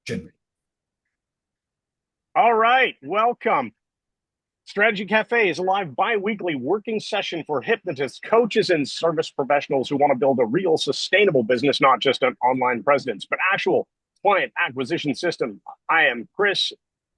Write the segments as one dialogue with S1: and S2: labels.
S1: Generally.
S2: All right, welcome. Strategy Cafe is a live bi-weekly working session for hypnotists, coaches, and service professionals who want to build a real sustainable business, not just an online presence, but actual client acquisition system. I am Chris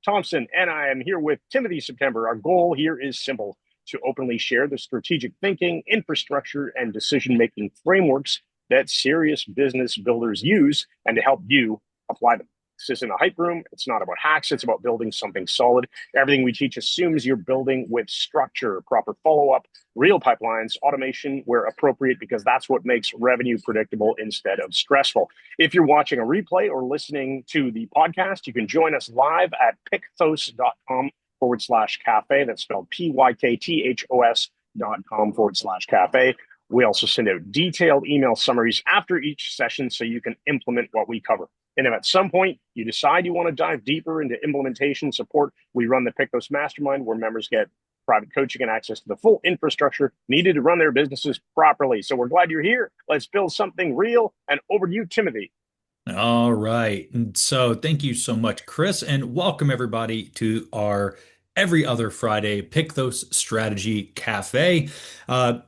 S2: Thompson, and I am here with Timothy September. Our goal here is simple: to openly share the strategic thinking, infrastructure, and decision-making frameworks that serious business builders use and to help you apply them. This isn't a hype room. It's not about hacks. It's about building something solid. Everything we teach assumes you're building with structure, proper follow-up, real pipelines, automation where appropriate, because that's what makes revenue predictable instead of stressful. If you're watching a replay or listening to the podcast, you can join us live at pykthos.com/cafe. That's spelled pykthos.com/cafe. We also send out detailed email summaries after each session so you can implement what we cover. And if at some point you decide you want to dive deeper into implementation support, we run the Pykthos Mastermind, where members get private coaching and access to the full infrastructure needed to run their businesses properly. So we're glad you're here. Let's build something real. And over to you, Timothy.
S1: All right. And so thank you so much, Chris, and welcome everybody to our every other Friday Pykthos Strategy Cafe.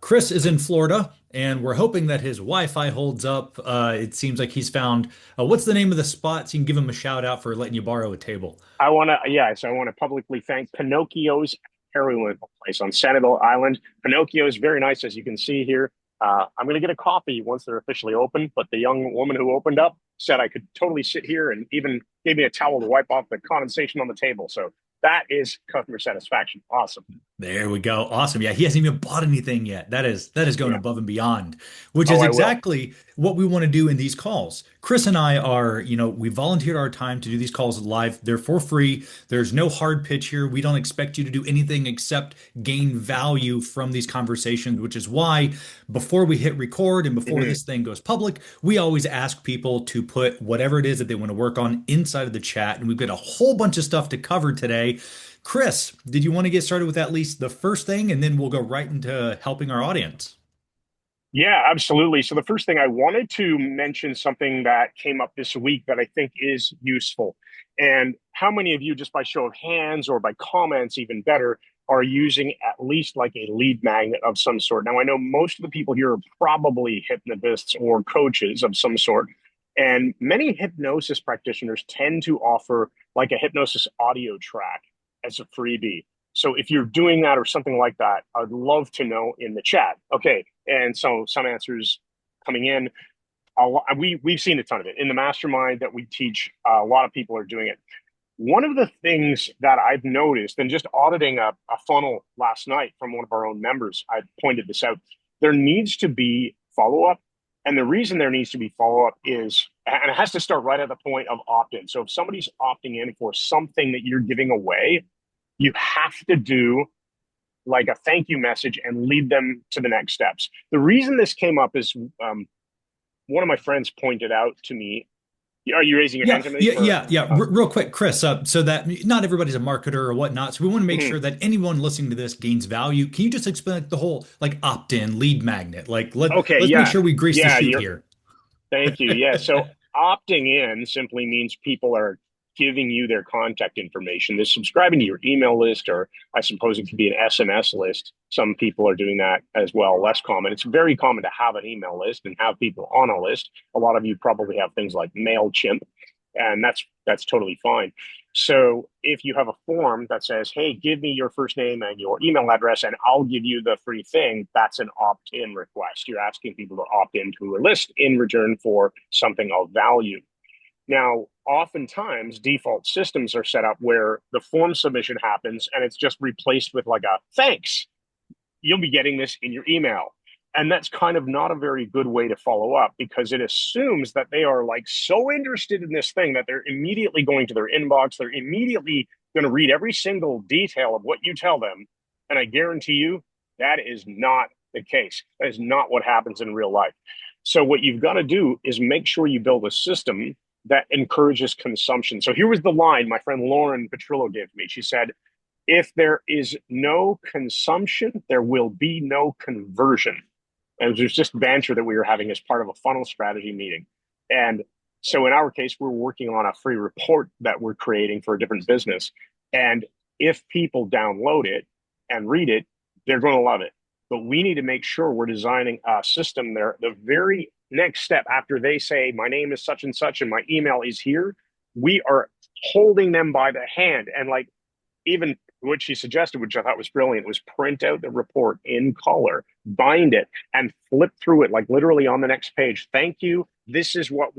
S1: Chris is in Florida, and we're hoping that his Wi-Fi holds up. It seems like he's found, what's the name of the spot? So you can give him a shout out for letting you borrow a table.
S2: So I want to publicly thank Pinocchio's Heroin place on Sanibel Island. Pinocchio is very nice, as you can see here. I'm going to get a coffee once they're officially open, but the young woman who opened up said I could totally sit here and even gave me a towel to wipe off the condensation on the table. So that is customer satisfaction. Awesome.
S1: There we go. Awesome. Yeah, he hasn't even bought anything yet. That is going
S2: Yeah.
S1: above and beyond, which
S2: Oh,
S1: is
S2: I will.
S1: exactly what we want to do in these calls. Chris and I are, we volunteered our time to do these calls live. They're for free. There's no hard pitch here. We don't expect you to do anything except gain value from these conversations, which is why before we hit record and before
S2: Mhm.
S1: this thing goes public, we always ask people to put whatever it is that they want to work on inside of the chat. And we've got a whole bunch of stuff to cover today. Chris, did you want to get started with at least the first thing, and then we'll go right into helping our audience?
S2: Yeah, absolutely. So the first thing I wanted to mention something that came up this week that I think is useful. And how many of you, just by show of hands or by comments, even better, are using at least like a lead magnet of some sort? Now, I know most of the people here are probably hypnotists or coaches of some sort. And many hypnosis practitioners tend to offer like a hypnosis audio track as a freebie. So if you're doing that or something like that, I'd love to know in the chat. Okay, and so some answers coming in. We've seen a ton of it in the mastermind that we teach. A lot of people are doing it. One of the things that I've noticed, and just auditing a funnel last night from one of our own members, I pointed this out. There needs to be follow up, and the reason there needs to be follow up is, and it has to start right at the point of opt in. So if somebody's opting in for something that you're giving away, you have to do like a thank you message and lead them to the next steps. The reason this came up is one of my friends pointed out to me. Are you raising your hand,
S1: Yeah,
S2: Timothy?
S1: yeah,
S2: Or
S1: yeah, yeah. Real quick, Chris, so that not everybody's a marketer or whatnot, so we want to make
S2: Mhm.
S1: sure that anyone listening to this gains value. Can you just explain like, the whole like opt-in lead magnet? Like
S2: Okay,
S1: let's make
S2: yeah,
S1: sure we grease the
S2: yeah.
S1: chute
S2: You're
S1: here.
S2: Thank you. Yeah. So opting in simply means people are giving you their contact information. They're subscribing to your email list, or I suppose it could be an SMS list. Some people are doing that as well. Less common. It's very common to have an email list and have people on a list. A lot of you probably have things like MailChimp, and that's totally fine. So if you have a form that says, "Hey, give me your first name and your email address, and I'll give you the free thing," that's an opt-in request. You're asking people to opt into a list in return for something of value. Now, oftentimes, default systems are set up where the form submission happens and it's just replaced with like a thanks. You'll be getting this in your email. And that's kind of not a very good way to follow up, because it assumes that they are like so interested in this thing that they're immediately going to their inbox. They're immediately going to read every single detail of what you tell them. And I guarantee you that is not the case. That is not what happens in real life. So what you've got to do is make sure you build a system that encourages consumption. So here was the line my friend Lauren Petrillo gave me. She said, if there is no consumption, there will be no conversion. And it was just banter that we were having as part of a funnel strategy meeting. And So in our case, we're working on a free report that we're creating for a different business. And if people download it and read it, they're going to love it. But we need to make sure we're designing a system there. The very next step after they say, my name is such and such and my email is here, we are holding them by the hand and like even what she suggested, which I thought was brilliant, was print out the report in color, bind it, and flip through it like literally on the next page. Thank you. This is what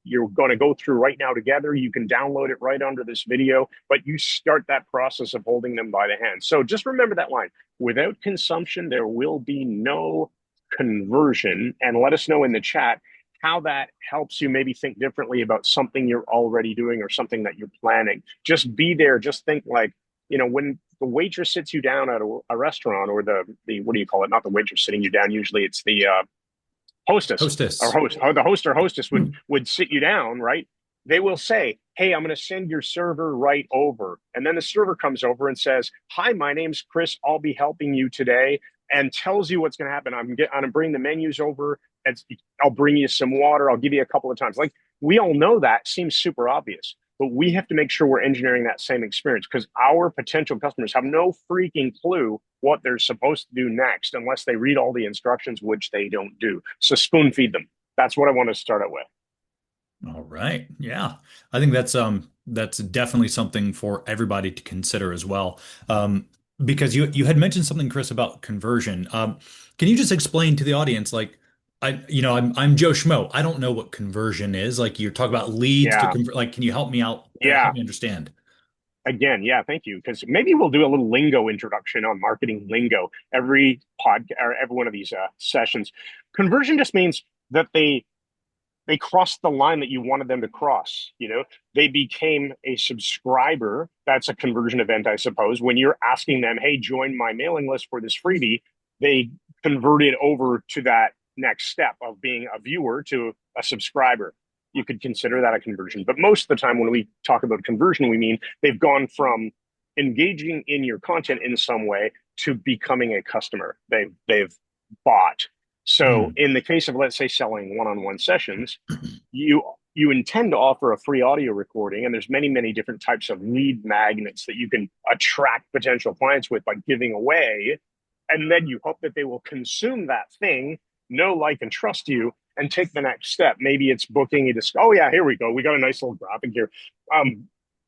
S2: you're going to go through right now together. You can download it right under this video, but you start that process of holding them by the hand. So just remember that line. Without consumption, there will be no conversion. And let us know in the chat how that helps you maybe think differently about something you're already doing or something that you're planning. Just be there. Just think like, when the waitress sits you down at a restaurant, or the what do you call it? Not the waitress sitting you down. Usually it's the hostess or
S1: Hostess.
S2: host. Or the host or hostess would sit you down, right? They will say, "Hey, I'm going to send your server right over," and then the server comes over and says, "Hi, my name's Chris. I'll be helping you today," and tells you what's going to happen. I'm going to bring the menus over. And I'll bring you some water. I'll give you a couple of times. Like we all know that seems super obvious. But we have to make sure we're engineering that same experience because our potential customers have no freaking clue what they're supposed to do next unless they read all the instructions, which they don't do. So spoon feed them. That's what I want to start out with.
S1: All right. Yeah. I think that's definitely something for everybody to consider as well. Because you had mentioned something, Chris, about conversion. Can you just explain to the audience, like I'm Joe Schmo. I don't know what conversion is. Like you're talking about leads to
S2: Yeah.
S1: convert. Like, can you help me out?
S2: Yeah.
S1: Help me understand.
S2: Again, yeah, thank you. Because maybe we'll do a little lingo introduction on marketing lingo every podcast or every one of these sessions. Conversion just means that they crossed the line that you wanted them to cross. They became a subscriber. That's a conversion event, I suppose. When you're asking them, hey, join my mailing list for this freebie, they converted over to that next step of being a viewer to a subscriber. You could consider that a conversion. But most of the time, when we talk about conversion, we mean they've gone from engaging in your content in some way to becoming a customer. They've bought. So
S1: Hmm.
S2: in the case of, let's say, selling one-on-one sessions, you intend to offer a free audio recording, and there's many different types of lead magnets that you can attract potential clients with by giving away, and then you hope that they will consume that thing, know, like, and trust you, and take the next step. Maybe it's booking a disc. Oh yeah, here we go. We got a nice little graphic here.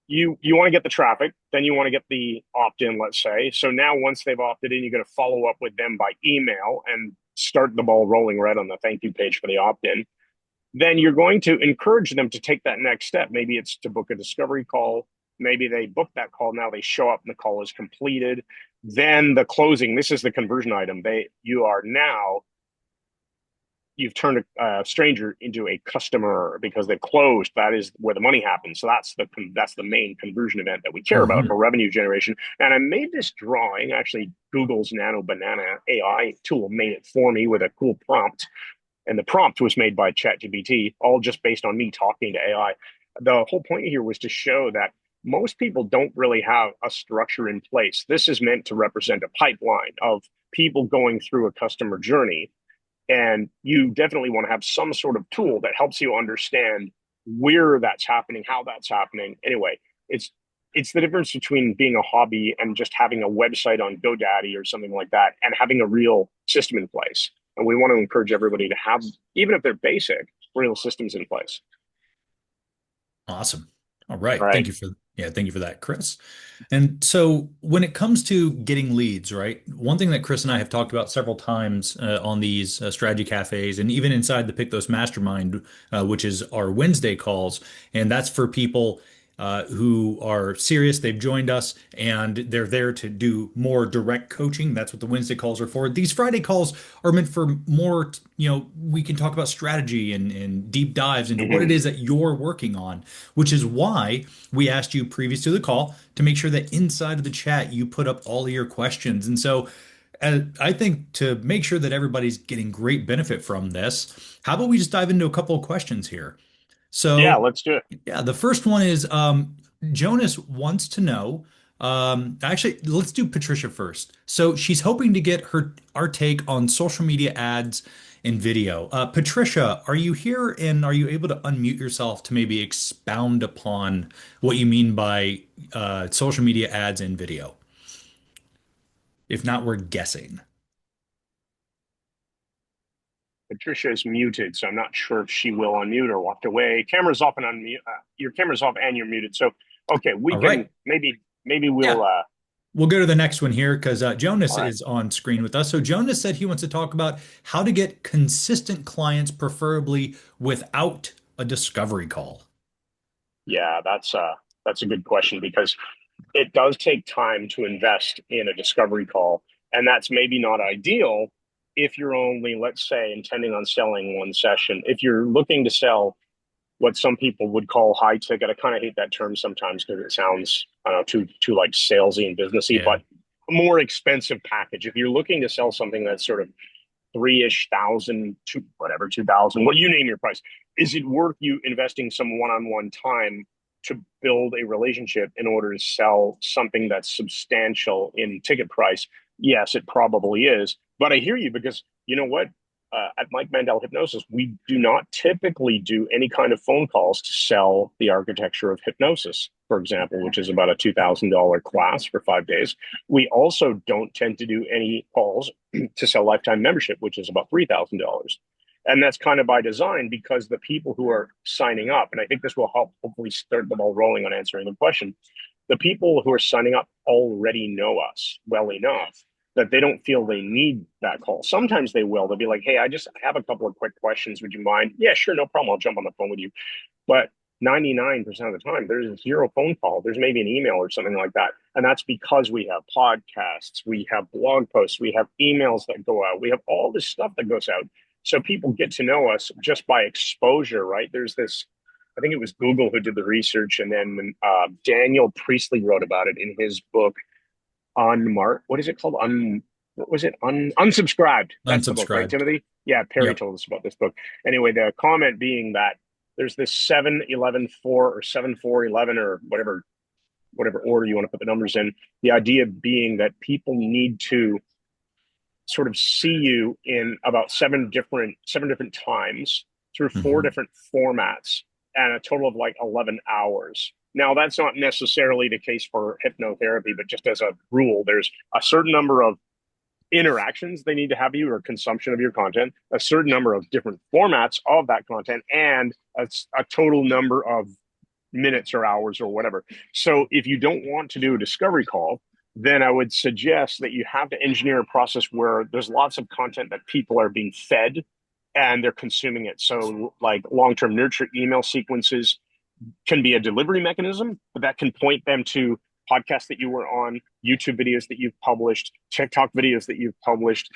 S2: You want to get the traffic, then you want to get the opt-in, let's say. So now once they've opted in, you're going to follow up with them by email and start the ball rolling right on the thank you page for the opt-in. Then you're going to encourage them to take that next step. Maybe it's to book a discovery call. Maybe they book that call. Now they show up and the call is completed. Then the closing, this is the conversion item. You've turned a stranger into a customer because they've closed. That is where the money happens. So that's the main conversion event that we care about
S1: Hmm.
S2: for revenue generation. And I made this drawing. Actually, Google's Nano Banana AI tool made it for me with a cool prompt. And the prompt was made by ChatGPT, all just based on me talking to AI. The whole point here was to show that most people don't really have a structure in place. This is meant to represent a pipeline of people going through a customer journey. And you definitely want to have some sort of tool that helps you understand where that's happening, how that's happening. Anyway, it's the difference between being a hobby and just having a website on GoDaddy or something like that and having a real system in place. And we want to encourage everybody to have, even if they're basic, real systems in place.
S1: Awesome. All right.
S2: Right.
S1: Thank you for that, Chris. And so when it comes to getting leads, right? One thing that Chris and I have talked about several times on these strategy cafes and even inside the Pykthos Mastermind, which is our Wednesday calls, and that's for people who are serious. They've joined us and they're there to do more direct coaching. That's what the Wednesday calls are for. These Friday calls are meant for more, we can talk about strategy and deep dives into what it
S2: Mm-hmm.
S1: is that you're working on, which is why we asked you previous to the call to make sure that inside of the chat you put up all of your questions. And so I think to make sure that everybody's getting great benefit from this, how about we just dive into a couple of questions here?
S2: Yeah,
S1: So
S2: let's do it.
S1: yeah, the first one is Jonas wants to know. Actually, let's do Patricia first. So she's hoping to get our take on social media ads in video. Patricia, are you here and are you able to unmute yourself to maybe expound upon what you mean by social media ads in video? If not, we're guessing.
S2: Patricia is muted, so I'm not sure if she will unmute or walked away. Camera's off and unmute. Your camera's off and you're muted. So, okay, we
S1: All
S2: can
S1: right.
S2: maybe we'll.
S1: Yeah. We'll go to the next one here because
S2: All
S1: Jonas
S2: right.
S1: is on screen with us. So Jonas said he wants to talk about how to get consistent clients, preferably without a discovery call.
S2: Yeah, that's a good question because it does take time to invest in a discovery call, and that's maybe not ideal if you're only, let's say, intending on selling one session. If you're looking to sell what some people would call high ticket. I kind of hate that term sometimes because it sounds, I don't know, too like salesy and businessy,
S1: Yeah.
S2: but a more expensive package. If you're looking to sell something that's sort of three-ish thousand to whatever, 2,000, what you name your price, is it worth you investing some one-on-one time to build a relationship in order to sell something that's substantial in ticket price? Yes, it probably is. But I hear you because you know what? At Mike Mandel Hypnosis, we do not typically do any kind of phone calls to sell the architecture of hypnosis, for example, which is about a $2,000 class for 5 days. We also don't tend to do any calls to sell lifetime membership, which is about $3,000. And that's kind of by design because the people who are signing up, and I think this will help hopefully start the ball rolling on answering the question, the people who are signing up already know us well enough that they don't feel they need that call. Sometimes they will. They'll be like, hey, I have a couple of quick questions. Would you mind? Yeah, sure, no problem. I'll jump on the phone with you. But 99% of the time, there's zero phone call. There's maybe an email or something like that. And that's because we have podcasts, we have blog posts, we have emails that go out, we have all this stuff that goes out. So people get to know us just by exposure, right? There's this, I think it was Google who did the research, and then Daniel Priestley wrote about it in his book what is it called? What was it? Unsubscribed. That's the book, right,
S1: Unsubscribed.
S2: Timothy? Yeah, Perry
S1: Yep.
S2: told us about this book. Anyway, the comment being that there's this 7-11-4 or 7-4-11 or whatever order you want to put the numbers in. The idea being that people need to sort of see you in about seven different times through four
S1: Mhm.
S2: different formats and a total of like 11 hours. Now, that's not necessarily the case for hypnotherapy, but just as a rule, there's a certain number of interactions they need to have you or consumption of your content, a certain number of different formats of that content, and a total number of minutes or hours or whatever. So if you don't want to do a discovery call, then I would suggest that you have to engineer a process where there's lots of content that people are being fed and they're consuming it. So like long-term nurture email sequences can be a delivery mechanism, but that can point them to podcasts that you were on, YouTube videos that you've published, TikTok videos that you've published,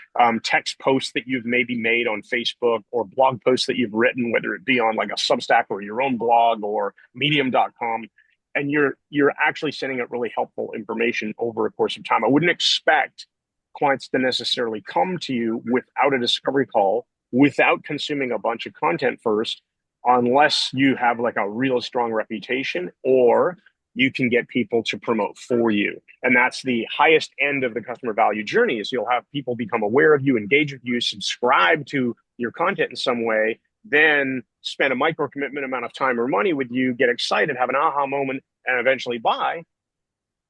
S2: text posts that you've maybe made on Facebook, or blog posts that you've written, whether it be on like a Substack or your own blog or medium.com. And you're actually sending out really helpful information over a course of time. I wouldn't expect clients to necessarily come to you without a discovery call, without consuming a bunch of content first, unless you have like a real strong reputation or you can get people to promote for you. And that's the highest end of the customer value journey, is you'll have people become aware of you, engage with you, subscribe to your content in some way, then spend a micro commitment amount of time or money with you, get excited, have an aha moment, and eventually buy.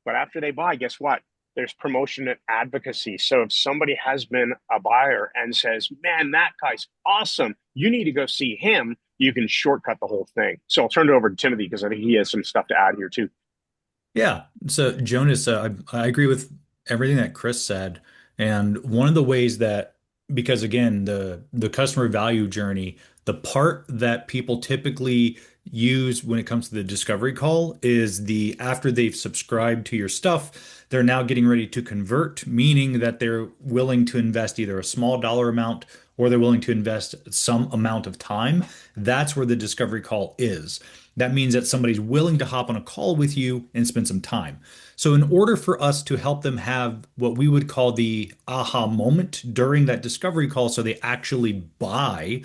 S2: But after they buy, guess what? There's promotion and advocacy. So if somebody has been a buyer and says, man, that guy's awesome, you need to go see him, you can shortcut the whole thing. So I'll turn it over to Timothy because I think he has some stuff to add here too.
S1: Yeah. So Jonas, I agree with everything that Chris said. And one of the ways that, because again, the customer value journey, the part that people typically use when it comes to the discovery call is the after they've subscribed to your stuff, they're now getting ready to convert, meaning that they're willing to invest either a small dollar amount or they're willing to invest some amount of time. That's where the discovery call is. That means that somebody's willing to hop on a call with you and spend some time. So, in order for us to help them have what we would call the aha moment during that discovery call, so they actually buy,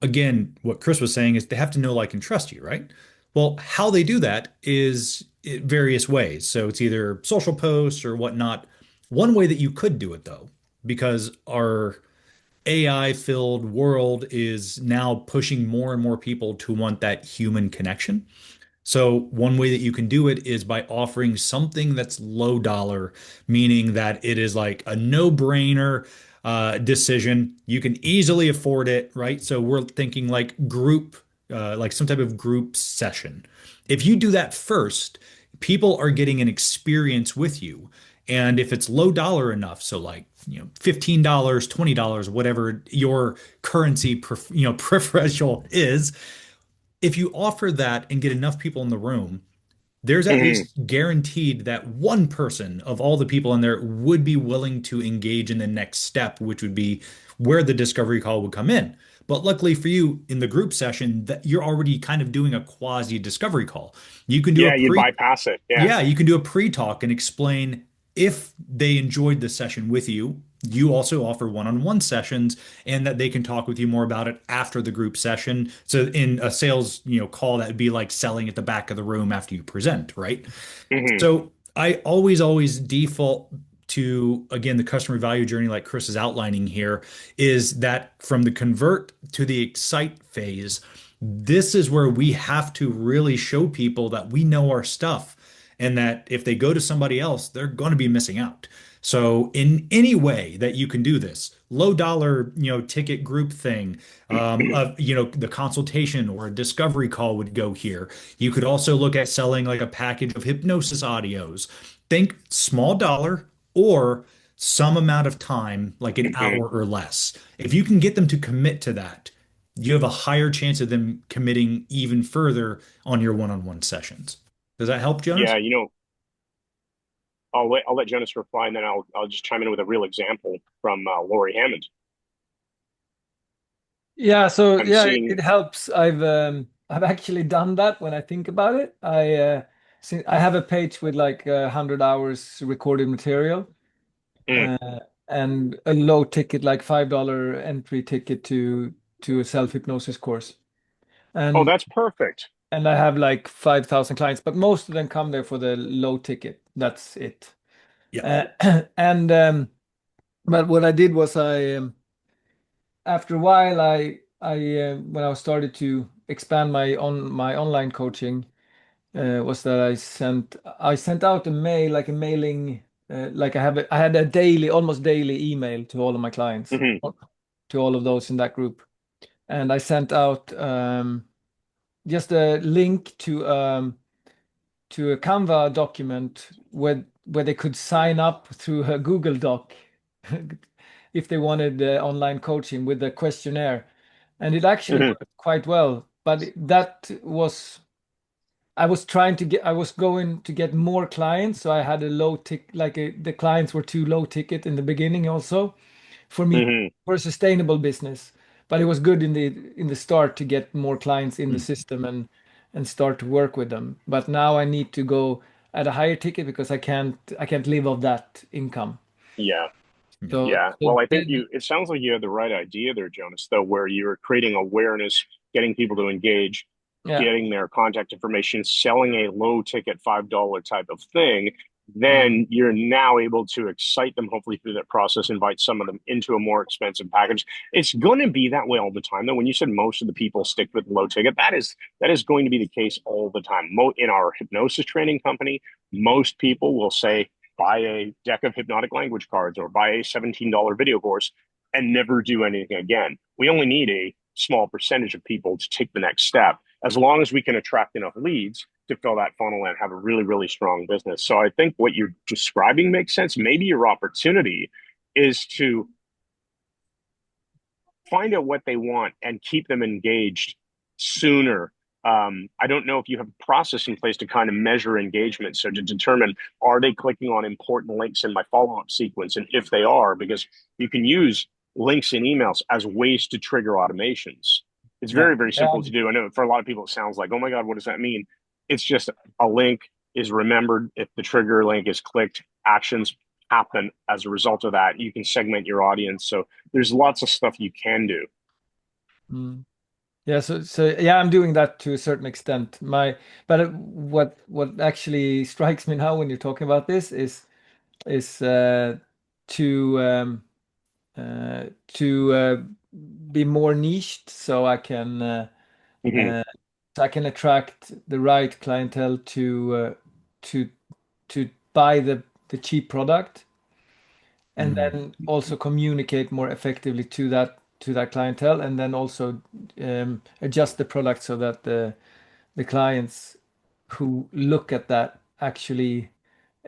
S1: again, what Chris was saying is they have to know, like, and trust you, right? Well, how they do that is various ways. So, it's either social posts or whatnot. One way that you could do it, though, because our AI filled world is now pushing more and more people to want that human connection. So one way that you can do it is by offering something that's low dollar, meaning that it is like a no-brainer decision. You can easily afford it, right? So we're thinking like group, like some type of group session. If you do that first, people are getting an experience with you. And if it's low dollar enough, so like, $15, $20, whatever your currency, preferential is, if you offer that and get enough people in the room, there's at
S2: Hmm.
S1: least guaranteed that one person of all the people in there would be willing to engage in the next step, which would be where the discovery call would come in. But luckily for you, in the group session, that you're already kind of doing a quasi discovery call. You can do a
S2: Yeah, you'd bypass it. Yeah.
S1: yeah, you can do a pre-talk and explain if they enjoyed the session with you. You also offer one-on-one sessions and that they can talk with you more about it after the group session. So in a sales, call, that would be like selling at the back of the room after you present, right?
S2: Hmm.
S1: So I always default to, again, the customer value journey like Chris is outlining here, is that from the convert to the excite phase, this is where we have to really show people that we know our stuff and that if they go to somebody else, they're going to be missing out. So in any way that you can do this, low dollar, ticket group thing, the consultation or a discovery call would go here. You could also look at selling like a package of hypnosis audios. Think small dollar or some amount of time, like an
S2: Hmm.
S1: hour or less. If you can get them to commit to that, you have a higher chance of them committing even further on your one-on-one sessions. Does that help, Jonas?
S2: Yeah, I'll let Jonas reply, and then I'll just chime in with a real example from Lori Hammond.
S3: Yeah, so
S2: I'm
S3: yeah,
S2: seeing.
S3: it helps. I've actually done that when I think about it. I have a page with like 100 hours recorded material,
S2: Mm.
S3: uh, and a low ticket, like $5 entry ticket to a self-hypnosis course.
S2: Oh,
S3: And
S2: that's perfect.
S3: and I have like 5,000 clients, but most of them come there for the low ticket. That's it.
S1: Yeah.
S3: Uh, and but what I did was after a while, I when I started to expand my online coaching, was that I sent out a mail, like a mailing, like I had a daily, almost daily email to all of my clients,
S2: Hmm.
S3: to all of those in that group, and I sent out just a link to a Canva document where they could sign up through a Google Doc if they wanted online coaching with a questionnaire. And it actually
S2: Hmm.
S3: worked quite well. But I was going to get more clients, so I had a low tick, like the clients were too low ticket in the beginning also for me,
S2: Hmm.
S3: for a sustainable business. But it was good in the start to get more clients in the
S1: Mm.
S3: system and start to work with them. But now I need to go at a higher ticket because I can't live off that income.
S2: Yeah.
S1: Yeah.
S3: So,
S2: Yeah.
S3: so
S2: Well, I think
S3: the-
S2: it sounds like you had the right idea there, Jonas, though, where you're creating awareness, getting people to engage,
S3: yeah.
S2: getting their contact information, selling a low ticket $5 type of thing.
S3: Mm,
S2: Then you're now able to excite them, hopefully through that process, invite some of them into a more expensive package. It's going to be that way all the time, though. When you said most of the people stick with low ticket, that is going to be the case all the time. In our hypnosis training company, most people will say, buy a deck of hypnotic language cards or buy a $17 video course and never do anything again. We only need a small percentage of people to take the next step. As long as we can attract enough leads to fill that funnel and have a really, really strong business. So I think what you're describing makes sense. Maybe your opportunity is to find out what they want and keep them engaged sooner. I don't know if you have a process in place to kind of measure engagement. So to determine, are they clicking on important links in my follow-up sequence? And if they are, because you can use links in emails as ways to trigger automations. It's
S3: yeah.
S2: very, very simple to do. I know for a lot of people, it sounds like, oh my God, what does that mean? It's just a link is remembered. If the trigger link is clicked, actions happen as a result of that. You can segment your audience. So there's lots of stuff you can do.
S3: Mm. Yeah, so yeah, I'm doing that to a certain extent. But what actually strikes me now when you're talking about this is to to be more niched, so
S2: Hmm.
S3: I can attract the right clientele to buy the cheap product, and
S1: Mhm.
S3: then also communicate more effectively to that clientele, and then also adjust the product so that the clients who look at that actually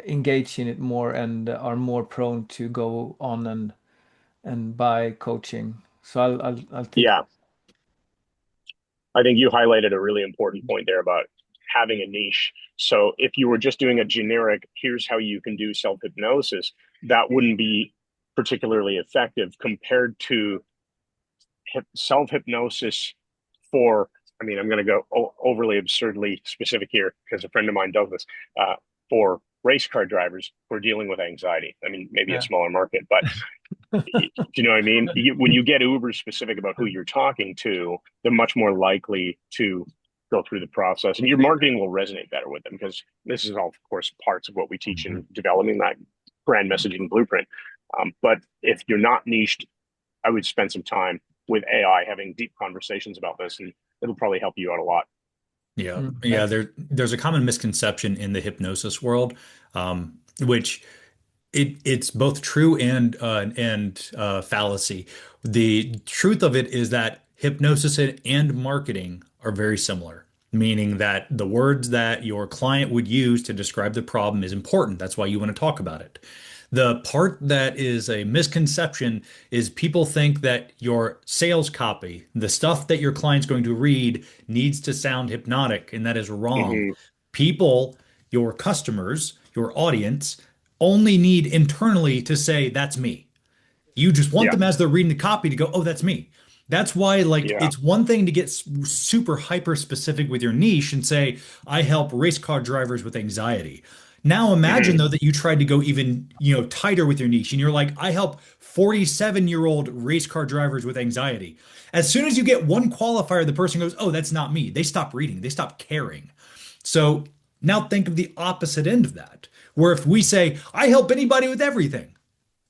S3: engage in it more and are more prone to go on and buy coaching. So I'll think.
S2: Yeah, I think you highlighted a really important point there about having a niche. So if you were just doing a generic, here's how you can do self hypnosis, that wouldn't be particularly effective compared to self hypnosis for, I mean, I'm going to go overly absurdly specific here because a friend of mine does this for race car drivers who are dealing with anxiety. I mean, maybe a
S3: Yeah.
S2: smaller market, but do you know what I mean? When you get uber specific about who you're talking to, they're much more likely to go through the process, and your marketing will resonate better with them because this is all, of course, parts of what we teach in developing that brand messaging blueprint. But if you're not niched, I would spend some time with AI having deep conversations about this, and it'll probably help you out a lot.
S1: Yeah,
S3: Yeah.
S1: yeah. There's a common misconception in the hypnosis world, which it's both true and fallacy. The truth of it is that hypnosis and marketing are very similar, meaning that the words that your client would use to describe the problem is important. That's why you want to talk about it. The part that is a misconception is people think that your sales copy, the stuff that your client's going to read, needs to sound hypnotic, and that is wrong.
S2: Mm-hmm.
S1: People, your customers, your audience, only need internally to say, that's me. You just want
S2: Yeah,
S1: them as they're reading the copy to go, oh, that's me. That's why, like,
S2: yeah,
S1: it's one thing to get super hyper specific with your niche and say, I help race car drivers with anxiety. Now imagine
S2: mm-hmm.
S1: though that you tried to go even, tighter with your niche and you're like, I help 47-year-old race car drivers with anxiety. As soon as you get one qualifier, the person goes, oh, that's not me. They stop reading, they stop caring. So now think of the opposite end of that, where if we say, I help anybody with everything,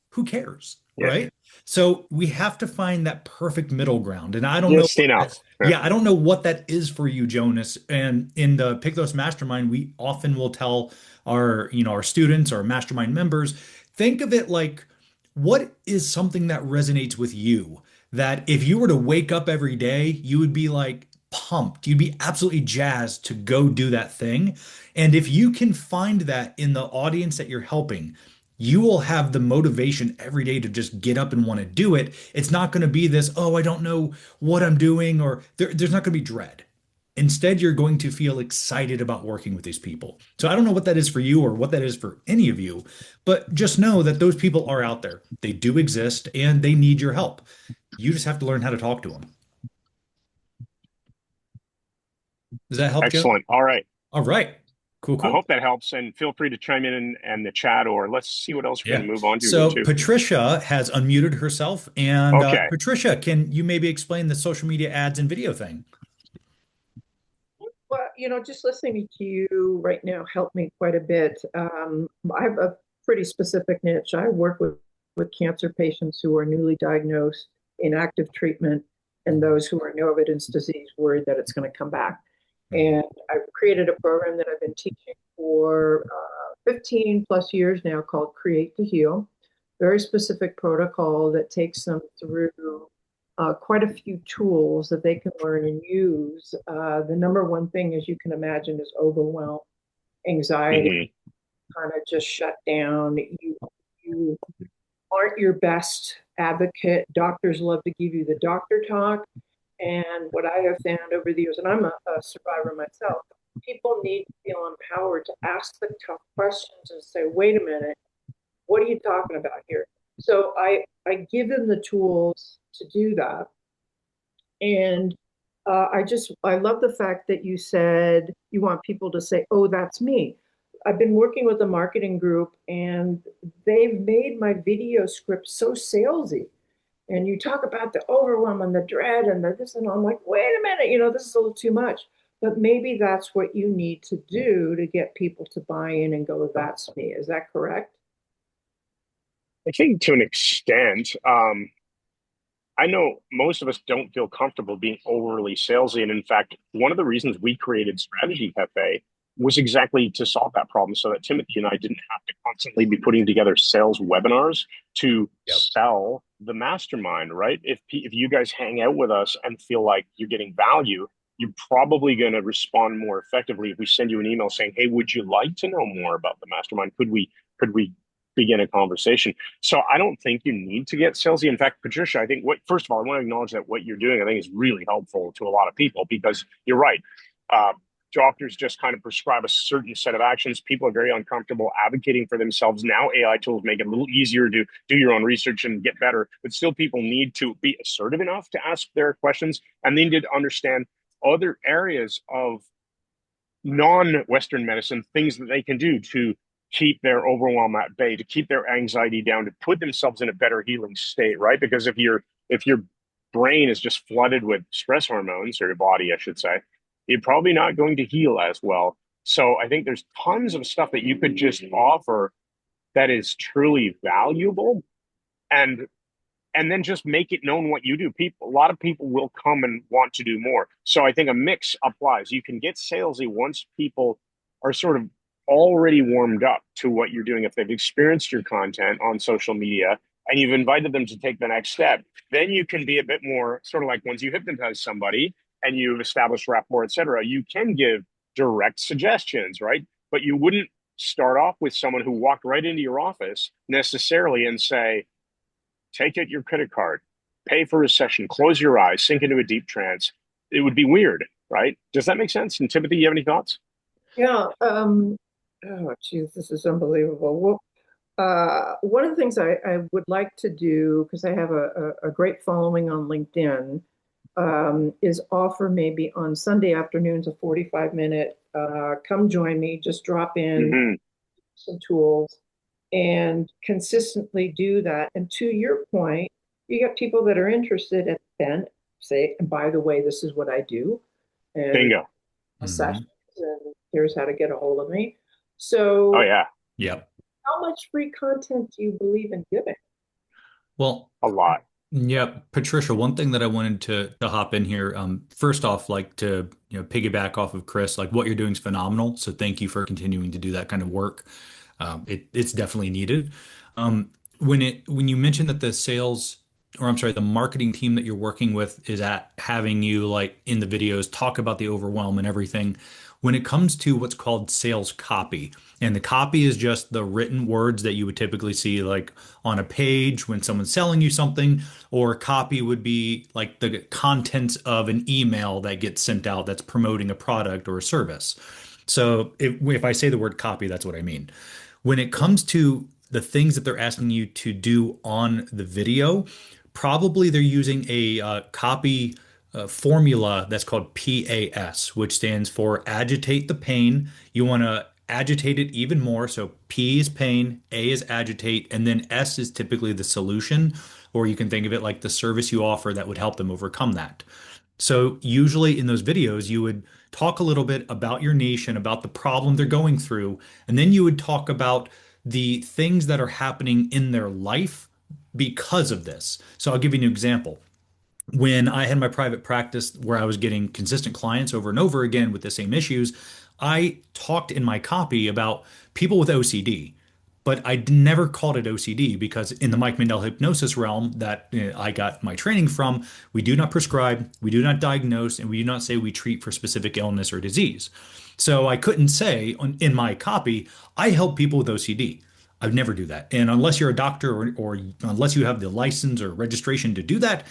S1: who cares,
S2: Yeah,
S1: right? So we have to find that perfect middle ground. And I don't know
S2: just enough. Yeah.
S1: yeah, I don't know what that is for you, Jonas. And in the Pykthos Mastermind, we often will tell our students, our mastermind members, think of it like what is something that resonates with you that if you were to wake up every day, you would be like pumped. You'd be absolutely jazzed to go do that thing. And if you can find that in the audience that you're helping, you will have the motivation every day to just get up and want to do it. It's not going to be this, oh, I don't know what I'm doing, or there's not going to be dread. Instead, you're going to feel excited about working with these people. So I don't know what that is for you or what that is for any of you, but just know that those people are out there. They do exist and they need your help. You just have to learn how to talk to them. Does that help, Joe?
S2: Excellent. All right.
S1: All right. Cool,
S2: I
S1: cool.
S2: hope that helps, and feel free to chime in and the chat, or let's see what else we're going
S1: Yeah.
S2: to move on to here
S1: So
S2: too.
S1: Patricia has unmuted herself. And
S2: Okay.
S1: Patricia, can you maybe explain the social media ads and video thing?
S4: Well, just listening to you right now helped me quite a bit. I have a pretty specific niche. I work with cancer patients who are newly diagnosed in active treatment and those who are no evidence disease worried that it's going to come back.
S1: Mhm.
S4: And I've created a program that I've been teaching for 15 plus years now called Create to Heal. Very specific protocol that takes them through quite a few tools that they can learn and use. The number one thing, as you can imagine, is overwhelm, anxiety,
S2: Hmm.
S4: kind of just shut down. You aren't your best advocate. Doctors love to give you the doctor talk. And what I have found over the years, and I'm a survivor myself, people need to feel empowered to ask the tough questions and say, wait a minute, what are you talking about here? So I give them the tools to do that. And I love the fact that you said you want people to say, oh, that's me. I've been working with a marketing group and they've made my video script so salesy. And you talk about the overwhelm and the dread and the this and I'm like, wait a minute, this is a little too much. But maybe that's what you need to do to get people to buy in and go, that's me. Is that correct?
S2: I think to an extent, I know most of us don't feel comfortable being overly salesy. And in fact, one of the reasons we created Strategy Cafe was exactly to solve that problem so that Timothy and I didn't have to constantly be putting together sales webinars to
S1: Yep.
S2: sell the mastermind, right? If you guys hang out with us and feel like you're getting value, you're probably going to respond more effectively if we send you an email saying, "Hey, would you like to know more about the mastermind? Could we begin a conversation?" So I don't think you need to get salesy. In fact, Patricia, I think first of all, I want to acknowledge that what you're doing, I think, is really helpful to a lot of people because you're right. Uh, Doctors just kind of prescribe a certain set of actions. People are very uncomfortable advocating for themselves. Now, AI tools make it a little easier to do your own research and get better, but still, people need to be assertive enough to ask their questions and they need to understand other areas of non-Western medicine, things that they can do to keep their overwhelm at bay, to keep their anxiety down, to put themselves in a better healing state, right? Because if your brain is just flooded with stress hormones, or your body, I should say, you're probably not going to heal as well. So I think there's tons of stuff that you could just offer that is truly valuable. And and then just make it known what you do. A lot of people will come and want to do more. So I think a mix applies. You can get salesy once people are sort of already warmed up to what you're doing. If they've experienced your content on social media and you've invited them to take the next step, then you can be a bit more sort of like once you hypnotize somebody and you've established rapport, et cetera, you can give direct suggestions, right? But you wouldn't start off with someone who walked right into your office necessarily and say, take out your credit card, pay for a session, close your eyes, sink into a deep trance. It would be weird, right? Does that make sense? And Timothy, you have any thoughts?
S4: Yeah. Oh, geez, this is unbelievable. Well, one of the things I would like to do, because I have a great following on LinkedIn, is offer maybe on Sunday afternoons a 45-minute, come join me, just drop in
S2: Mm-hmm.
S4: some tools and consistently do that. And to your point, you get people that are interested and then say, and by the way, this is what I do. And
S2: Bingo.
S4: a
S1: Hmm.
S4: session, and here's how to get a hold of me.
S2: Oh,
S4: So,
S2: yeah.
S1: Yep.
S4: how much free content do you believe in giving?
S1: Well,
S2: A lot.
S1: yeah, Patricia, one thing that I wanted to hop in here, first off, like to, piggyback off of Chris, like what you're doing is phenomenal. So thank you for continuing to do that kind of work. It's definitely needed. Um, when you mentioned that the sales, or I'm sorry, the marketing team that you're working with is at having you like in the videos talk about the overwhelm and everything. When it comes to what's called sales copy, and the copy is just the written words that you would typically see like on a page when someone's selling you something, or copy would be like the contents of an email that gets sent out that's promoting a product or a service. So if I say the word copy, that's what I mean. When it comes to the things that they're asking you to do on the video, probably they're using a copy formula that's called PAS, which stands for agitate the pain. You want to agitate it even more. So P is pain, A is agitate, and then S is typically the solution, or you can think of it like the service you offer that would help them overcome that. So usually in those videos, you would talk a little bit about your niche and about the problem they're going through, and then you would talk about the things that are happening in their life because of this. So I'll give you an example. When I had my private practice where I was getting consistent clients over and over again with the same issues, I talked in my copy about people with OCD, but I never called it OCD because in the Mike Mandel hypnosis realm that I got my training from, we do not prescribe, we do not diagnose, and we do not say we treat for specific illness or disease. So I couldn't say in my copy, I help people with OCD. I would never do that. And unless you're a doctor or unless you have the license or registration to do that,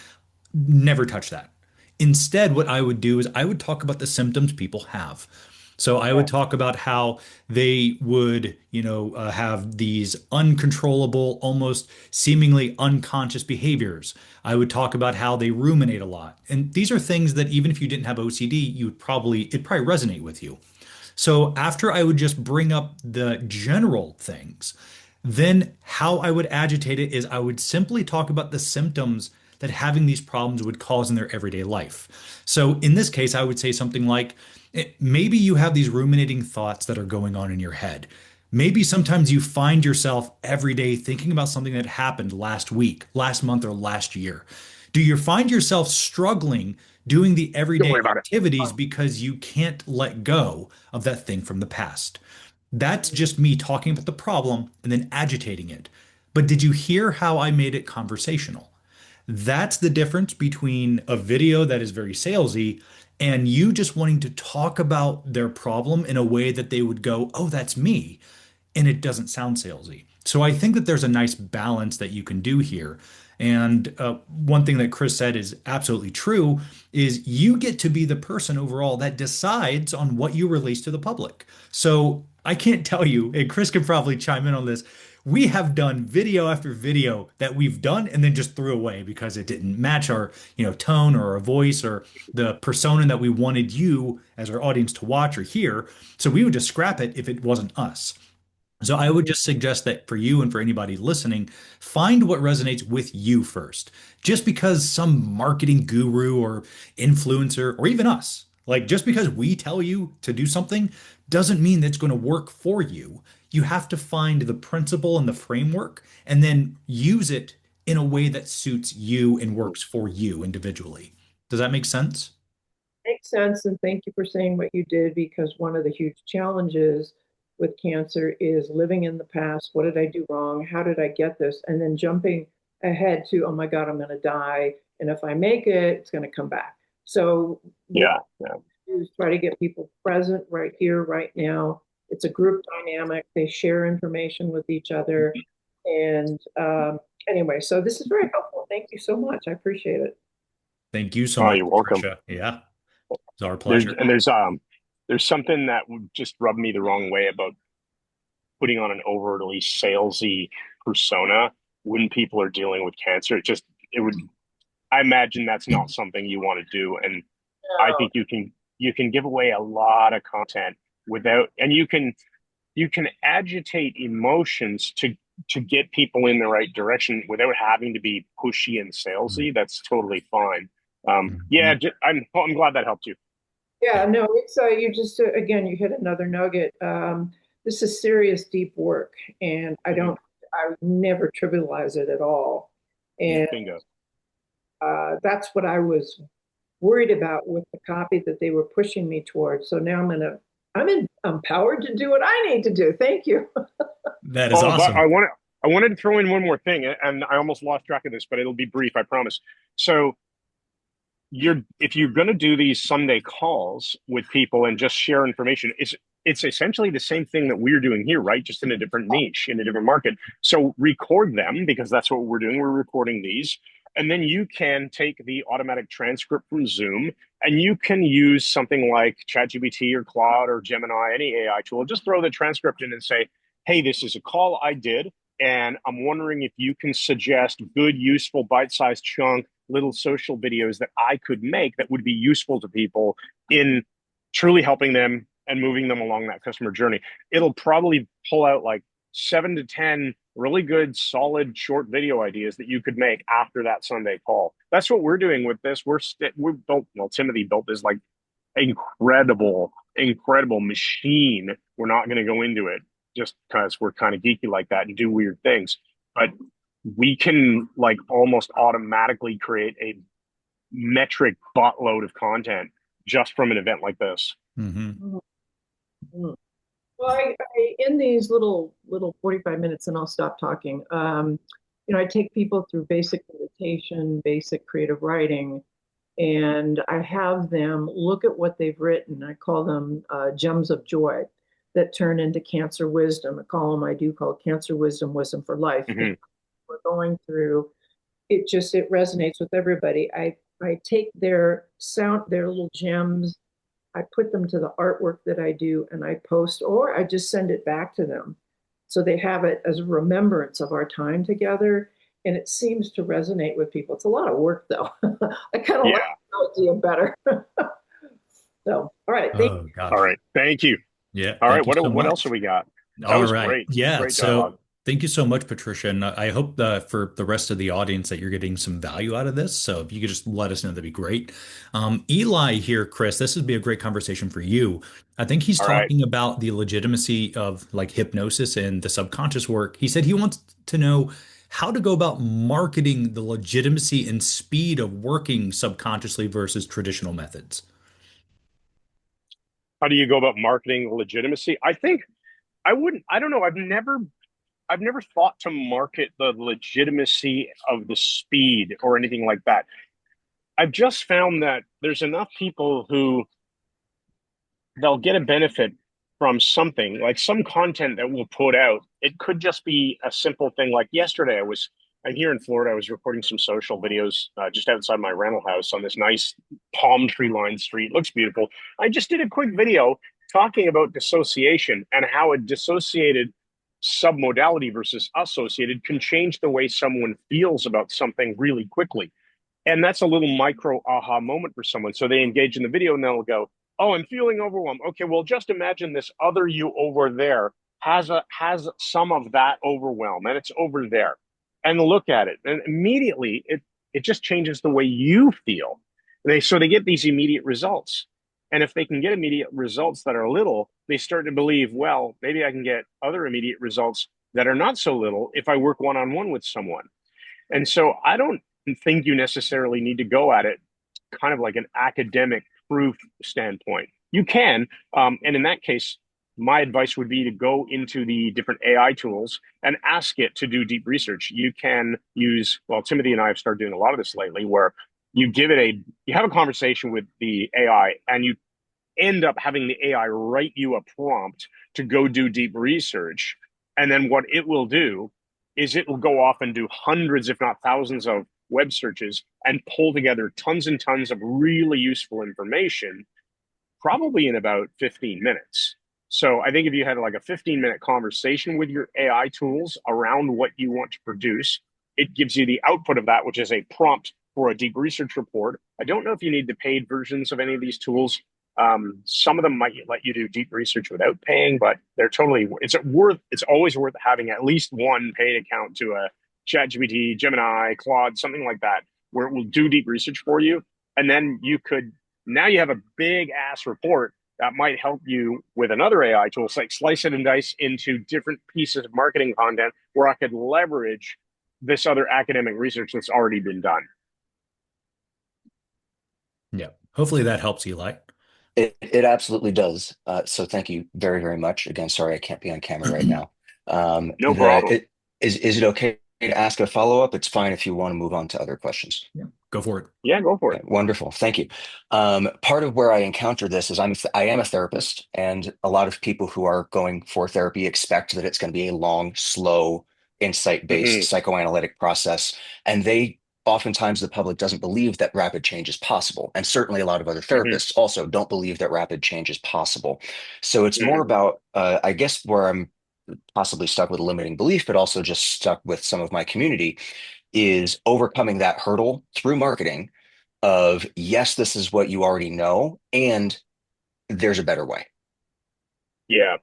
S1: never touch that. Instead, what I would do is I would talk about the symptoms people have. So I would talk about how they would, have these uncontrollable, almost seemingly unconscious behaviors. I would talk about how they ruminate a lot. And these are things that even if you didn't have OCD, it'd probably resonate with you. So after I would just bring up the general things, then how I would agitate it is I would simply talk about the symptoms that having these problems would cause in their everyday life. So in this case, I would say something like, maybe you have these ruminating thoughts that are going on in your head. Maybe sometimes you find yourself every day thinking about something that happened last week, last month, or last year. Do you find yourself struggling doing the
S2: Don't
S1: everyday
S2: worry about it.
S1: activities because you can't let go of that thing from the past? That's just me talking about the problem and then agitating it. But did you hear how I made it conversational? That's the difference between a video that is very salesy and you just wanting to talk about their problem in a way that they would go, "Oh, that's me." And it doesn't sound salesy. So I think that there's a nice balance that you can do here. And one thing that Chris said is absolutely true is you get to be the person overall that decides on what you release to the public. So I can't tell you, and Chris can probably chime in on this. We have done video after video that we've done and then just threw away because it didn't match our, tone or our voice or the persona that we wanted you as our audience to watch or hear. So we would just scrap it if it wasn't us. So I would just suggest that for you and for anybody listening, find what resonates with you first. Just because some marketing guru or influencer or even us, like just because we tell you to do something doesn't mean that it's going to work for you. You have to find the principle and the framework and then use it in a way that suits you and works for you individually. Does that make sense?
S4: Makes sense. And thank you for saying what you did, because one of the huge challenges with cancer is living in the past. What did I do wrong? How did I get this? And then jumping ahead to, oh my God, I'm going to die. And if I make it, it's going to come back. So what
S2: Yeah, yeah.
S4: we do is try to get people present right here, right now. It's a group dynamic. They share information with each other. And anyway, so this is very helpful. Thank you so much. I appreciate it.
S1: Thank you so
S2: Oh,
S1: much,
S2: you're welcome.
S1: Patricia. Yeah, it's our
S2: There's
S1: pleasure.
S2: and there's something that would just rub me the wrong way about putting on an overtly salesy persona when people are dealing with cancer. It would, I imagine that's not something you want to do. And I
S4: No.
S2: think you can give away a lot of content without, and you can agitate emotions to get people in the right direction without having to be pushy and salesy. That's totally fine. Yeah,
S1: Mhm.
S2: I'm glad that helped you.
S4: Yeah,
S1: Yeah.
S4: no, it's you just again you hit another nugget. This is serious, deep work, and
S2: Mhm.
S4: I would never trivialize it at all.
S1: Yeah.
S4: And
S2: Bingo.
S4: that's what I was worried about with the copy that they were pushing me towards. So now I'm empowered to do what I need to do. Thank you.
S1: That is
S2: Oh, but
S1: awesome.
S2: I wanted to throw in one more thing, and I almost lost track of this, but it'll be brief, I promise. So if you're going to do these Sunday calls with people and just share information, it's essentially the same thing that we're doing here, right? Just in a different niche, in a different market. So record them, because that's what we're doing. We're recording these. And then you can take the automatic transcript from Zoom and you can use something like ChatGPT or Claude or Gemini, any AI tool. Just throw the transcript in and say, hey, this is a call I did. And I'm wondering if you can suggest good, useful, bite-sized chunk little social videos that I could make that would be useful to people in truly helping them and moving them along that customer journey. It'll probably pull out like 7 to 10 really good, solid, short video ideas that you could make after that Sunday call. That's what we're doing with this. We're built, well, Timothy built this like incredible machine. We're not going to go into it just because we're kind of geeky like that and do weird things. But we can like almost automatically create a metric buttload of content just from an event like this.
S1: Hmm.
S4: Mhm. Well, in these little 45 minutes, and I'll stop talking. I take people through basic meditation, basic creative writing, and I have them look at what they've written. I call them gems of joy that turn into cancer wisdom. A column I do called Cancer Wisdom, Wisdom for Life.
S2: Mm-hmm.
S4: We're going through it resonates with everybody. I take their little gems, I put them to the artwork that I do, and I post, or I just send it back to them. So they have it as a remembrance of our time together. And it seems to resonate with people. It's a lot of work, though. I kind of like
S2: Yeah.
S4: the idea better. So, all right. Thank
S1: Oh
S2: All
S1: gosh.
S2: right. Thank you.
S1: Yeah.
S2: All right.
S1: Thank you
S2: What
S1: so
S2: what else have
S1: much.
S2: we got? That
S1: All
S2: was
S1: right.
S2: great.
S1: Yeah.
S2: Great dialogue.
S1: So Thank you so much, Patricia. And I hope that for the rest of the audience that you're getting some value out of this. So if you could just let us know, that'd be great. Eli here, Chris, this would be a great conversation for you. I think he's
S2: All right.
S1: talking about the legitimacy of like hypnosis and the subconscious work. He said he wants to know how to go about marketing the legitimacy and speed of working subconsciously versus traditional methods.
S2: How do you go about marketing legitimacy? I think I wouldn't, I don't know. I've never thought to market the legitimacy of the speed or anything like that. I've just found that there's enough people who they'll get a benefit from something like some content that we'll put out. It could just be a simple thing. Like yesterday, I'm here in Florida. I was recording some social videos just outside my rental house on this nice palm tree lined street. Looks beautiful. I just did a quick video talking about dissociation and how a dissociated submodality versus associated can change the way someone feels about something really quickly. And that's a little micro aha moment for someone. So they engage in the video and they'll go, "Oh, I'm feeling overwhelmed. Okay, well, just imagine this other you over there has some of that overwhelm, and it's over there." And look at it, and immediately it just changes the way you feel. They get these immediate results, and if they can get immediate results that are little, they start to believe, well, maybe I can get other immediate results that are not so little if I work one on one with someone. And so I don't think you necessarily need to go at it kind of like an academic proof standpoint. You can, and in that case, my advice would be to go into the different AI tools and ask it to do deep research. You can use, well, Timothy and I have started doing a lot of this lately, where you have a conversation with the AI and you end up having the AI write you a prompt to go do deep research. And then what it will do is it will go off and do hundreds, if not thousands, of web searches and pull together tons and tons of really useful information, probably in about 15 minutes. So I think if you had like a 15-minute conversation with your AI tools around what you want to produce, it gives you the output of that, which is a prompt for a deep research report. I don't know if you need the paid versions of any of these tools. Some of them might let you do deep research without paying, but it's always worth having at least one paid account to a ChatGPT, Gemini, Claude, something like that, where it will do deep research for you. And then now you have a big ass report that might help you with another AI tool. It's like slice it and dice into different pieces of marketing content where I could leverage this other academic research that's already been done.
S1: Yeah. Hopefully that helps, Eli.
S5: It absolutely does. So thank you very, very much. Again, sorry I can't be on camera right now.
S2: No problem.
S5: Is it okay to ask a follow-up? It's fine if you want to move on to other questions.
S1: Yeah. Go for it.
S2: Yeah, go for it.
S5: Okay, wonderful. Thank you. Part of where I encounter this is I am a therapist, and a lot of people who are going for therapy expect that it's going to be a long, slow, insight-based
S2: Mm-hmm.
S5: psychoanalytic process, and oftentimes the public doesn't believe that rapid change is possible. And certainly a lot of other
S2: Mm-hmm.
S5: therapists also don't believe that rapid change is possible. So it's more
S2: Mm-hmm.
S5: about, I guess, where I'm possibly stuck with a limiting belief, but also just stuck with some of my community is overcoming that hurdle through marketing of, yes, this is what you already know, and there's a better way.
S2: Yeah.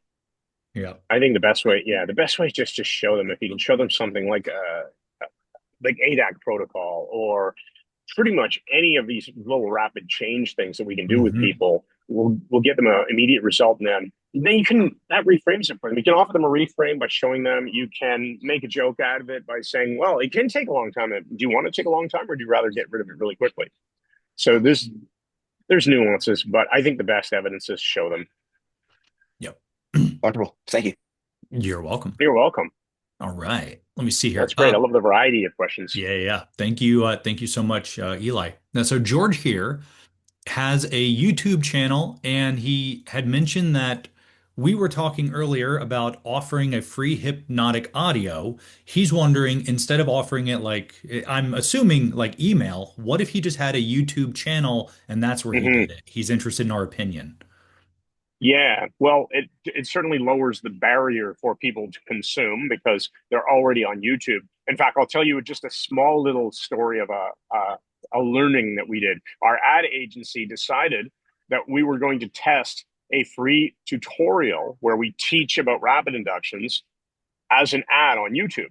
S1: Yeah.
S2: I think the best way is just to show them. If you can show them something like ADAC protocol or pretty much any of these little rapid change things that we can do with
S1: Hmm.
S2: people, we'll get them an immediate result. And then that reframes it for them. You can offer them a reframe by showing them. You can make a joke out of it by saying, well, it can take a long time. Do you want to take a long time, or do you rather get rid of it really quickly? So there's nuances, but I think the best evidence is show them.
S1: Yep.
S5: Wonderful. Thank you.
S1: You're welcome.
S2: You're welcome.
S1: All right. Let me see here.
S2: That's great. I love the variety of questions.
S1: Yeah, yeah. Thank you. Thank you so much, Eli. Now, so George here has a YouTube channel, and he had mentioned that we were talking earlier about offering a free hypnotic audio. He's wondering, instead of offering it like, I'm assuming like email, what if he just had a YouTube channel and that's where he
S2: Mm-hmm.
S1: did it? He's interested in our opinion.
S2: Yeah, well, it certainly lowers the barrier for people to consume because they're already on YouTube. In fact, I'll tell you just a small little story of a learning that we did. Our ad agency decided that we were going to test a free tutorial where we teach about rapid inductions as an ad on YouTube.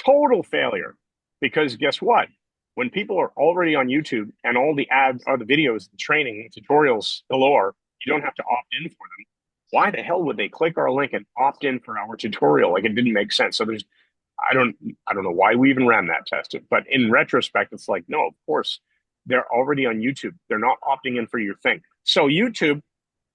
S2: Total failure. Because guess what? When people are already on YouTube and all the ads are the videos, the training, tutorials galore, you don't have to opt in for them. Why the hell would they click our link and opt in for our tutorial? Like, it didn't make sense. So I don't know why we even ran that test. But in retrospect, it's like, no, of course, they're already on YouTube. They're not opting in for your thing. So YouTube,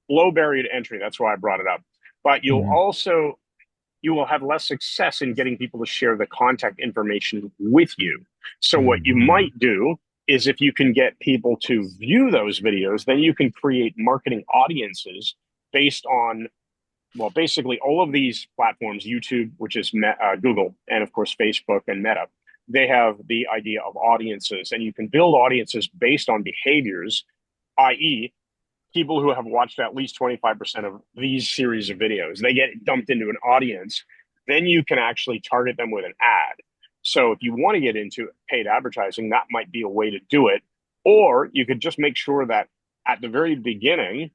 S2: low barrier to entry. That's why I brought it up. But you will have less success in getting people to share the contact information with you. So what you might do is, if you can get people to view those videos, then you can create marketing audiences based on, well, basically all of these platforms, YouTube, which is Google, and of course, Facebook and Meta, they have the idea of audiences, and you can build audiences based on behaviors, i.e., people who have watched at least 25% of these series of videos. They get dumped into an audience. Then you can actually target them with an ad. So if you want to get into paid advertising, that might be a way to do it. Or you could just make sure that at the very beginning,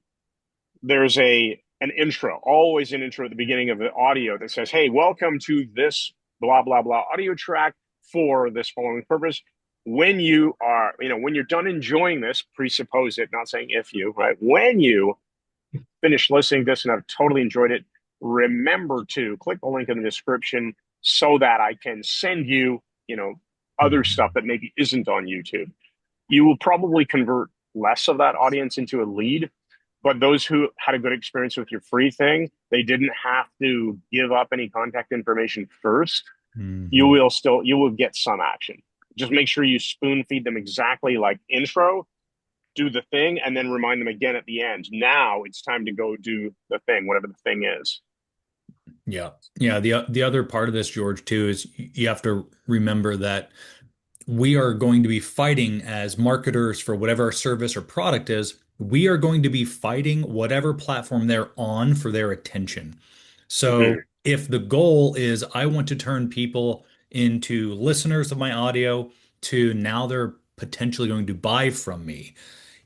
S2: there's an intro, always an intro at the beginning of the audio that says, hey, welcome to this blah, blah, blah audio track for this following purpose. When you are, when you're done enjoying this, presuppose it, not saying if you, right? When you finish listening to this and have totally enjoyed it, remember to click the link in the description so that I can send you, other stuff that maybe isn't on YouTube. You will probably convert less of that audience into a lead, but those who had a good experience with your free thing, they didn't have to give up any contact information first. You will get some action. Just make sure you spoon feed them exactly like intro, do the thing, and then remind them again at the end. Now it's time to go do the thing, whatever the thing is.
S1: Yeah. Yeah. The other part of this, George, too, is you have to remember that we are going to be fighting as marketers for whatever our service or product is. We are going to be fighting whatever platform they're on for their attention. So if the goal is I want to turn people into listeners of my audio to now they're potentially going to buy from me,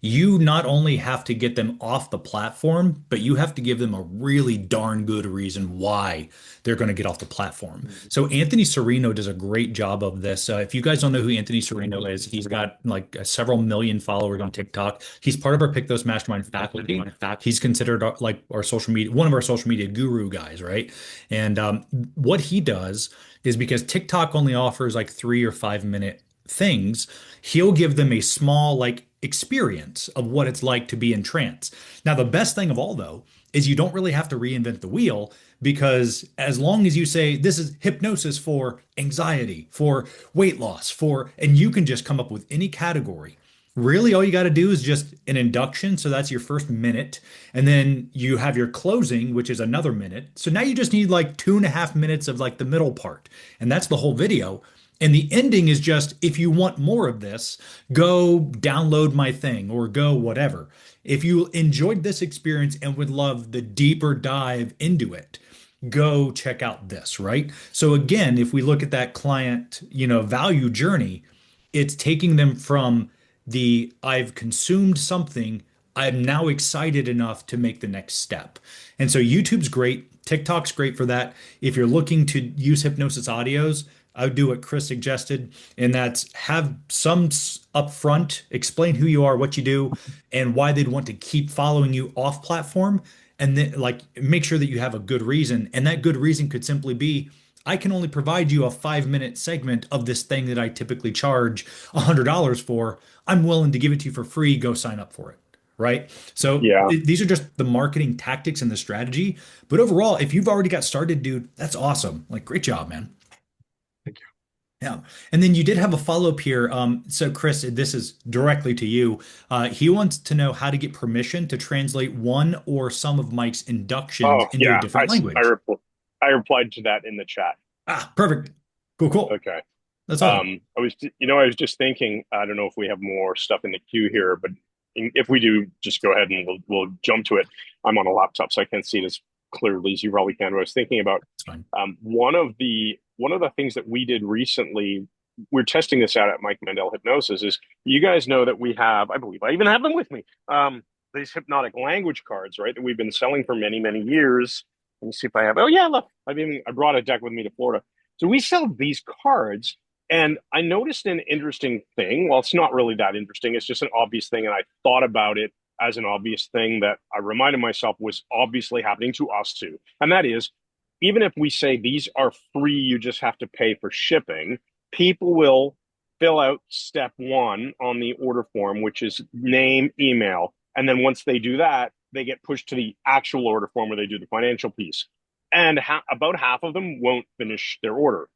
S1: you not only have to get them off the platform, but you have to give them a really darn good reason why they're going to get off the platform. So Anthony Serino does a great job of this. If you guys don't know who Anthony Serino is, he's got like several million followers on TikTok. He's part of our Pykthos Mastermind faculty. He's considered like our social media, one of our social media guru guys, right? And what he does is, because TikTok only offers like 3 or 5 minute things, he'll give them a small like experience of what it's like to be in trance. Now, the best thing of all, though, is you don't really have to reinvent the wheel, because as long as you say this is hypnosis for anxiety, for weight loss, and you can just come up with any category. Really, all you got to do is just an induction. So that's your first minute. And then you have your closing, which is another minute. So now you just need like 2.5 minutes of like the middle part. And that's the whole video. And the ending is just, if you want more of this, go download my thing or go whatever. If you enjoyed this experience and would love the deeper dive into it, go check out this, right? So again, if we look at that client, value journey, it's taking them from the I've consumed something, I'm now excited enough to make the next step. And so YouTube's great, TikTok's great for that. If you're looking to use hypnosis audios, I would do what Chris suggested, and that's have some upfront, explain who you are, what you do, and why they'd want to keep following you off platform. And then like make sure that you have a good reason. And that good reason could simply be, I can only provide you a 5 minute segment of this thing that I typically charge $100 for. I'm willing to give it to you for free. Go sign up for it. Right. So these are just the marketing tactics and the strategy. But overall, if you've already got started, dude, that's awesome. Like, great job, man.
S6: Thank you.
S1: Yeah. And then you did have a follow-up here. So Chris, this is directly to you. He wants to know how to get permission to translate one or some of Mike's inductions into a different language.
S2: I replied to that in the chat.
S1: Perfect. Cool.
S2: Okay.
S1: That's all.
S2: I was just thinking, I don't know if we have more stuff in the queue here, but if we do, just go ahead and we'll jump to it. I'm on a laptop, so I can't see it as clearly as you probably can. But I was thinking about one of the things that we did recently. We're testing this out at Mike Mandel Hypnosis. Is you guys know that we have, I believe I even have them with me, these hypnotic language cards, right? That we've been selling for many, many years. Let me see if I have. Oh yeah, look, I brought a deck with me to Florida. So we sell these cards, and I noticed an interesting thing. Well, it's not really that interesting. It's just an obvious thing, and I thought about it as an obvious thing that I reminded myself was obviously happening to us too. And that is, even if we say these are free, you just have to pay for shipping, people will fill out step one on the order form, which is name, email. And then once they do that, they get pushed to the actual order form where they do the financial piece. And about half of them won't finish their order.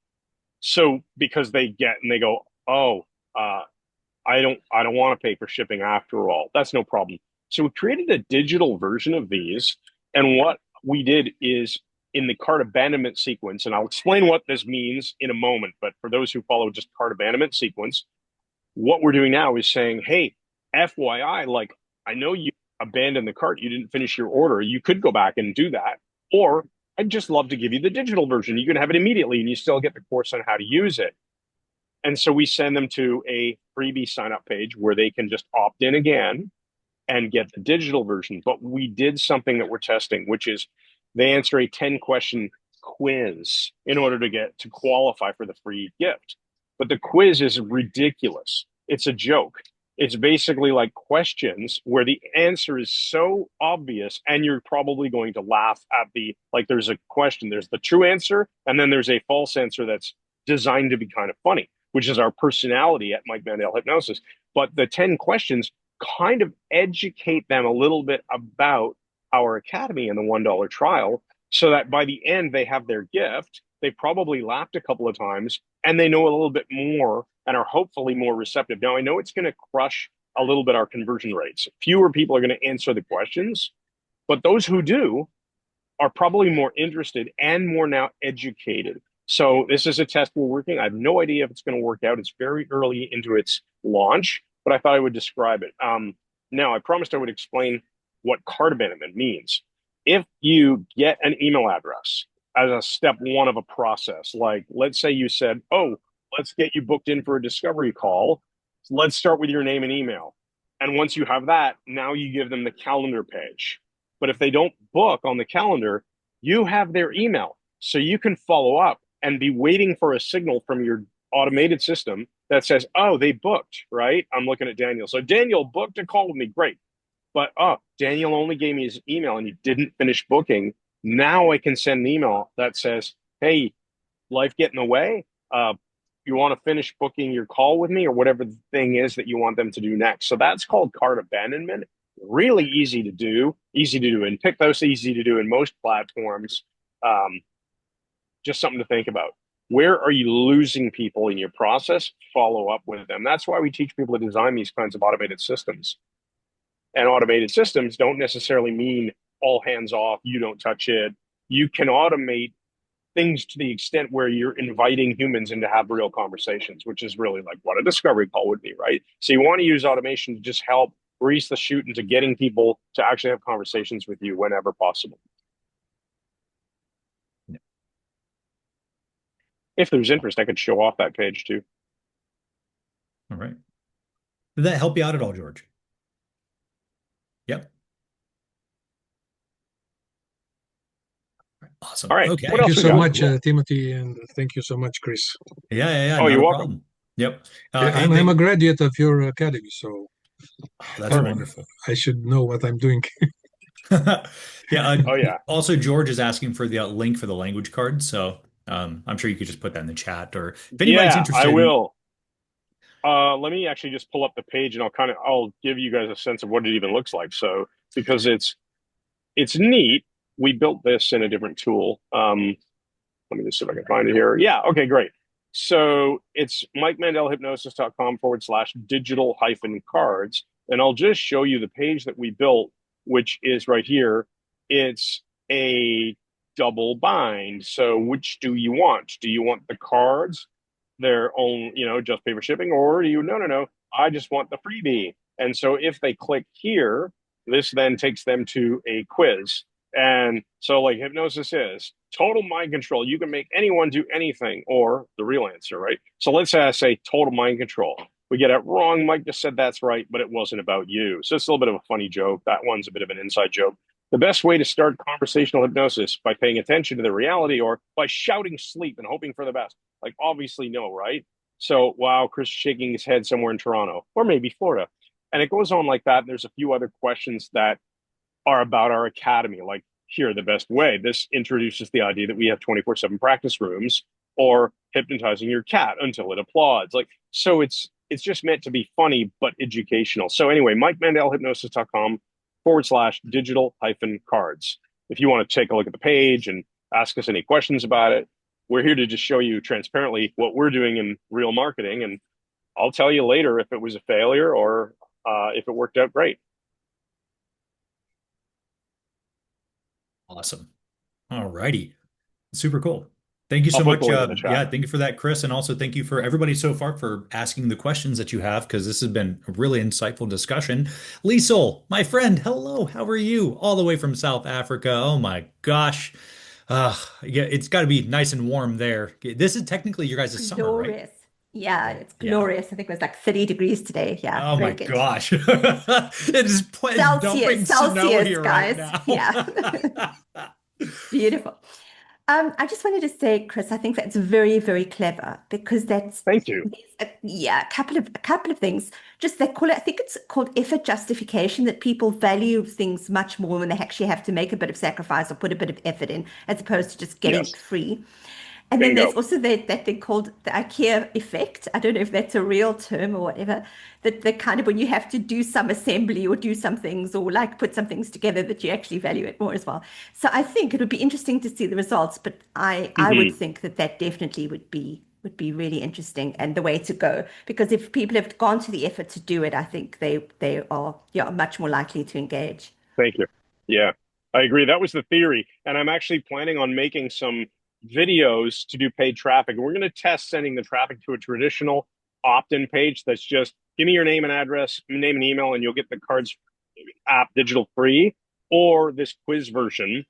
S2: So because they go, oh, I don't want to pay for shipping after all. That's no problem. So we created a digital version of these. And what we did is in the cart abandonment sequence, and I'll explain what this means in a moment, but for those who follow just cart abandonment sequence, what we're doing now is saying, hey, FYI, like, I know you abandoned the cart, you didn't finish your order. You could go back and do that. Or I'd just love to give you the digital version. You can have it immediately and you still get the course on how to use it. And so we send them to a freebie sign up page where they can just opt in again and get the digital version. But we did something that we're testing, which is they answer a 10-question quiz in order to qualify for the free gift. But the quiz is ridiculous. It's a joke. It's basically like questions where the answer is so obvious and you're probably going to laugh at there's a question, there's the true answer, and then there's a false answer that's designed to be kind of funny, which is our personality at Mike Mandel Hypnosis. But the 10 questions kind of educate them a little bit about our academy and the $1 trial so that by the end they have their gift. They probably laughed a couple of times and they know a little bit more and are hopefully more receptive. Now, I know it's going to crush a little bit our conversion rates. Fewer people are going to answer the questions, but those who do are probably more interested and more now educated. So this is a test we're working. I have no idea if it's going to work out. It's very early into its launch, but I thought I would describe it. Now, I promised I would explain what cart abandonment means. If you get an email address as a step one of a process, like let's say you said, oh, let's get you booked in for a discovery call. Let's start with your name and email. And once you have that, now you give them the calendar page. But if they don't book on the calendar, you have their email. So you can follow up and be waiting for a signal from your automated system that says, oh, they booked, right? I'm looking at Daniel. So Daniel booked a call with me. Great. But, oh, Daniel only gave me his email and he didn't finish booking. Now I can send an email that says, hey, life get in the way. You want to finish booking your call with me or whatever the thing is that you want them to do next. So that's called cart abandonment. Really easy to do in Pykthos, easy to do in most platforms. Just something to think about. Where are you losing people in your process? Follow up with them. That's why we teach people to design these kinds of automated systems. And automated systems don't necessarily mean all hands off, you don't touch it. You can automate things to the extent where you're inviting humans in to have real conversations, which is really like what a discovery call would be, right? So you want to use automation to just help grease the chute into getting people to actually have conversations with you whenever possible. Yeah. If there's interest, I could show off that page too.
S1: All right. Did that help you out at all, George? Yep. Awesome.
S2: All right.
S1: Okay.
S2: What
S6: Thank you
S2: else we
S6: so
S2: got?
S6: much, Timothy, and thank you so much, Chris.
S1: Yeah.
S2: Oh,
S1: not
S2: you're
S1: a
S2: welcome.
S1: problem. Yep.
S6: I'm a graduate of your academy, so
S1: that's wonderful.
S6: I should know what I'm doing.
S1: Yeah.
S2: Oh, yeah.
S1: Also, George is asking for the link for the language card, so I'm sure you could just put that in the chat, or if anybody's interested.
S2: I will. Let me actually just pull up the page, and I'll give you guys a sense of what it even looks like. So because it's neat. We built this in a different tool. Let me just see if I can find it here. Yeah. Okay, great. So it's mikemandelhypnosis.com/digital-cards. And I'll just show you the page that we built, which is right here. It's a double bind. So which do you want? Do you want the cards, their own, just pay for shipping, or do you, no, I just want the freebie. And so if they click here, this then takes them to a quiz. And so like hypnosis is total mind control. You can make anyone do anything, or the real answer, right? So let's say I say total mind control. We get it wrong. Mike just said that's right, but it wasn't about you. So it's a little bit of a funny joke. That one's a bit of an inside joke. The best way to start conversational hypnosis by paying attention to the reality or by shouting sleep and hoping for the best. Like, obviously, no, right? So, wow, Chris shaking his head somewhere in Toronto or maybe Florida. And it goes on like that. And there's a few other questions that are about our academy, like, here, the best way. This introduces the idea that we have 24/7 practice rooms or hypnotizing your cat until it applauds. Like, so it's just meant to be funny, but educational. So anyway, MikeMandelHypnosis.com/digital hyphen cards. If you want to take a look at the page and ask us any questions about it, we're here to just show you transparently what we're doing in real marketing. And I'll tell you later if it was a failure or if it worked out great.
S1: Awesome. All righty. Super cool. Thank you
S2: I'll
S1: so
S2: put the
S1: much.
S2: link in the chat.
S1: Yeah, thank you for that, Chris. And also thank you for everybody so far for asking the questions that you have, because this has been a really insightful discussion. Liesl, my friend, hello. How are you? All the way from South Africa. Oh my gosh. Yeah, it's got to be nice and warm there. This is technically your guys' summer, right?
S7: Glorious. Yeah, it's
S1: Yeah.
S7: glorious. I think it was like 30 degrees today. Yeah,
S1: Oh my
S7: very good.
S1: gosh. It is dumping snow
S7: Celsius,
S1: here
S7: guys.
S1: right now.
S7: Yeah. Beautiful. I just wanted to say, Chris, I think that's very, very clever because that's
S2: Thank you.
S7: yeah, a couple of things. Just they call it, I think it's called effort justification, that people value things much more when they actually have to make a bit of sacrifice or put a bit of effort in, as opposed to just getting
S2: Yes.
S7: it free. And then
S2: Bingo.
S7: there's also that thing called the IKEA effect. I don't know if that's a real term or whatever. That the kind of when you have to do some assembly or do some things or like put some things together, that you actually value it more as well. So I think it would be interesting to see the results, but I would think that definitely would be really interesting and the way to go, because if people have gone to the effort to do it, I think they are much more likely to engage.
S2: Thank you. Yeah, I agree. That was the theory. And I'm actually planning on making some videos to do paid traffic. We're going to test sending the traffic to a traditional opt-in page that's just give me your name and address, name and email, and you'll get the cards app digital free, or this quiz version.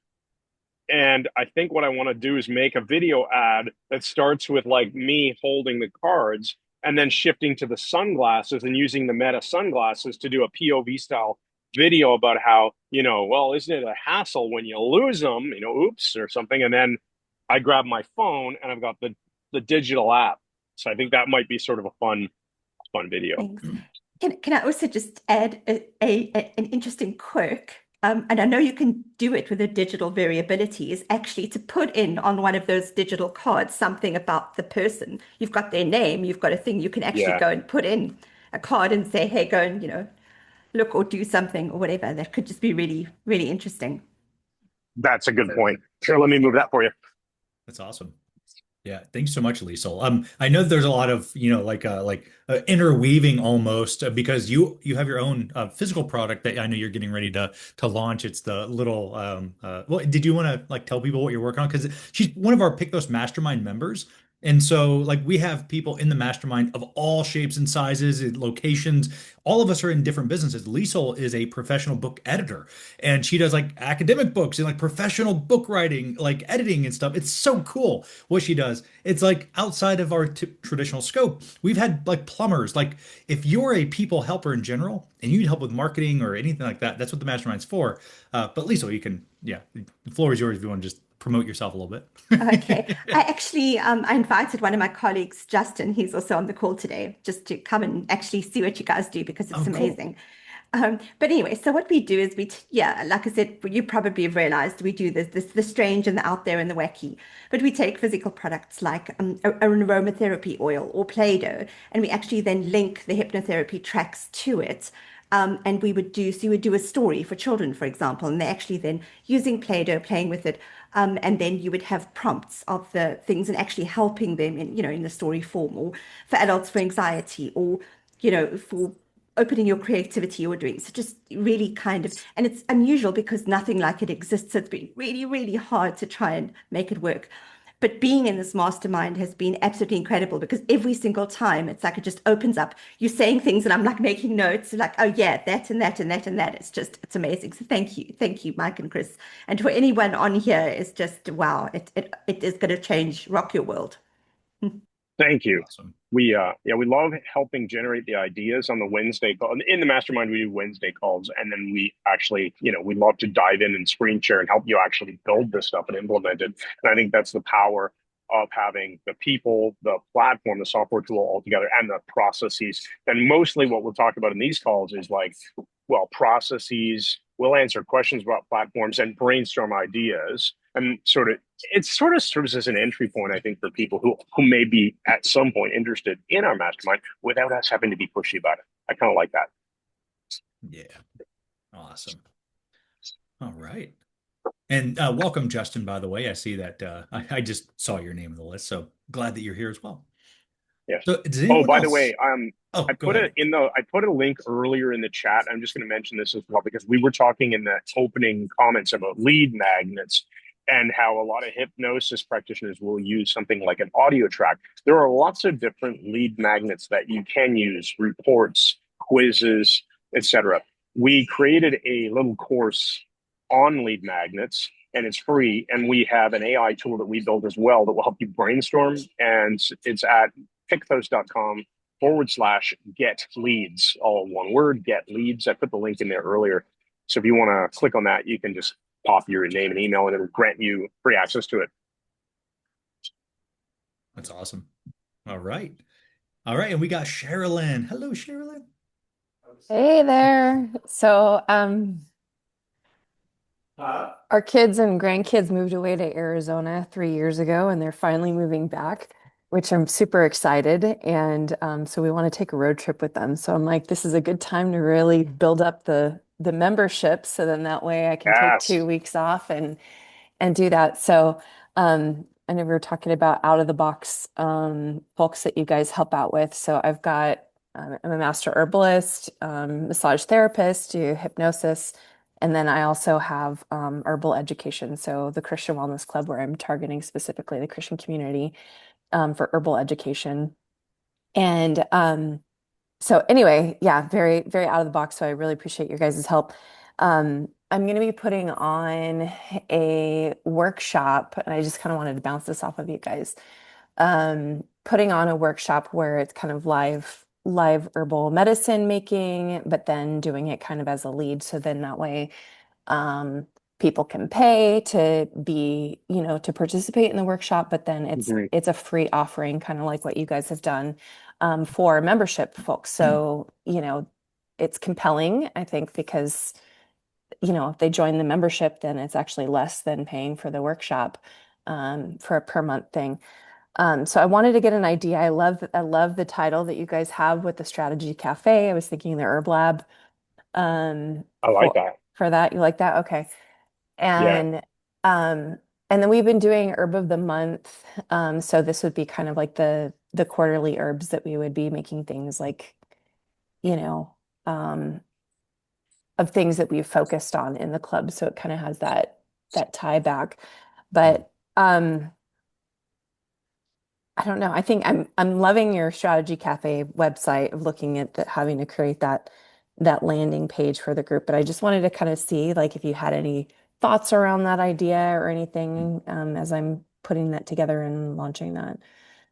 S2: And I think what I want to do is make a video ad that starts with like me holding the cards and then shifting to the sunglasses and using the Meta sunglasses to do a POV style video about how, well, isn't it a hassle when you lose them, oops, or something. And then I grab my phone and I've got the digital app. So I think that might be sort of a fun video.
S7: Thanks. Can I also just add an interesting quirk? And I know you can do it with a digital variability, is actually to put in on one of those digital cards something about the person. You've got their name, you've got a thing you can actually go and put in a card and say, hey, go and, look or do something or whatever. That could just be really, really interesting.
S2: That's a good point. Sure, let me move that for you.
S1: That's awesome. Yeah, thanks so much, Liesl. I know there's a lot of interweaving almost because you have your own physical product that I know you're getting ready to launch. It's the little. Well, did you want to tell people what you're working on? Because she's one of our Pykthos Mastermind members. And so we have people in the mastermind of all shapes and sizes and locations. All of us are in different businesses. Liesl is a professional book editor, and she does academic books and professional book writing, editing and stuff. It's so cool what she does. It's outside of our traditional scope. We've had plumbers. If you're a people helper in general and you need help with marketing or anything like that, that's what the mastermind's for. But Liesl, you can, the floor is yours if you want to just promote yourself a little bit.
S7: Okay. I actually, I invited one of my colleagues, Justin, he's also on the call today, just to come and actually see what you guys do, because it's amazing. Cool. But anyway, so what we do is like I said, you probably have realized we do the strange and the out there and the wacky, but we take physical products like an aromatherapy oil or Play-Doh, and we actually then link the hypnotherapy tracks to it. And you would do a story for children, for example, and they're actually then using Play-Doh, playing with it. And then you would have prompts of the things and actually helping them in the story form, or for adults for anxiety, or, for opening your creativity or doing. So just really and it's unusual because nothing like it exists. So it's been really, really hard to try and make it work. But being in this mastermind has been absolutely incredible, because every single time it's it just opens up. You're saying things and I'm making notes, oh yeah, that and that and that and that. It's amazing. So thank you, Mike and Chris. And for anyone on here, it's just wow. It is going to rock your world.
S2: Thank you.
S1: Awesome.
S2: we love helping generate the ideas on the Wednesday call. In the mastermind, we do Wednesday calls, and then we actually, we love to dive in and screen share and help you actually build this stuff and implement it. And I think that's the power of having the people, the platform, the software tool all together, and the processes. And mostly what we'll talk about in these calls is like, well, processes. We'll answer questions about platforms and brainstorm ideas, and it sort of serves as an entry point, I think, for people who may be at some point interested in our mastermind without us having to be pushy about it. I kind of like that.
S1: Yeah. Awesome. All right. And welcome, Justin, by the way. I see that I just saw your name on the list, so glad that you're here as well.
S2: Yes.
S1: So does
S2: Oh,
S1: anyone
S2: by the
S1: else?
S2: way,
S1: Oh,
S2: I
S1: go
S2: put
S1: ahead.
S2: I put a link earlier in the chat. I'm just going to mention this as well because we were talking in the opening comments about lead magnets and how a lot of hypnosis practitioners will use something like an audio track. There are lots of different lead magnets that you can use, reports, quizzes, etc. We created a little course on lead magnets, and it's free. And we have an AI tool that we built as well that will help you brainstorm. And it's at pykthos.com/get leads, all one word, get leads. I put the link in there earlier. So if you want to click on that, you can just pop your name and email and it'll grant you free access to it.
S1: That's awesome. All right. All right. And we got Sherilyn. Hello, Sherilyn.
S8: Hey there. So, our kids and grandkids moved away to Arizona 3 years ago, and they're finally moving back, which I'm super excited. And so we want to take a road trip with them. So I'm like, this is a good time to really build up the membership, so then that way I can take
S2: Yes.
S8: 2 weeks off and do that. So I know we were talking about out of the box folks that you guys help out with. So I've got I'm a master herbalist, massage therapist, do hypnosis, and then I also have herbal education. So the Christian Wellness Club, where I'm targeting specifically the Christian community for herbal education. And so anyway, yeah, very, very out of the box. So I really appreciate your guys' help. I'm going to be putting on a workshop, and I just kind of wanted to bounce this off of you guys. Putting on a workshop where it's kind of live herbal medicine making, but then doing it kind of as a lead. So then that way, people can pay to be, to participate in the workshop, but then it's a free offering, kind of like what you guys have done for membership folks. So, it's compelling, I think, because, if they join the membership, then it's actually less than paying for the workshop for a per month thing. So I wanted to get an idea. I love the title that you guys have with the Strategy Cafe. I was thinking the Herb Lab.
S2: I like that.
S8: For that. You like that? Okay. And and then we've been doing Herb of the Month. So this would be kind of like the quarterly herbs that we would be making things like, of things that we've focused on in the club. So it kind of has that tie back. But I don't know. I think I'm loving your Strategy Cafe website of looking at having to create that landing page for the group. But I just wanted to kind of see like if you had any thoughts around that idea or anything as I'm putting that together and launching that.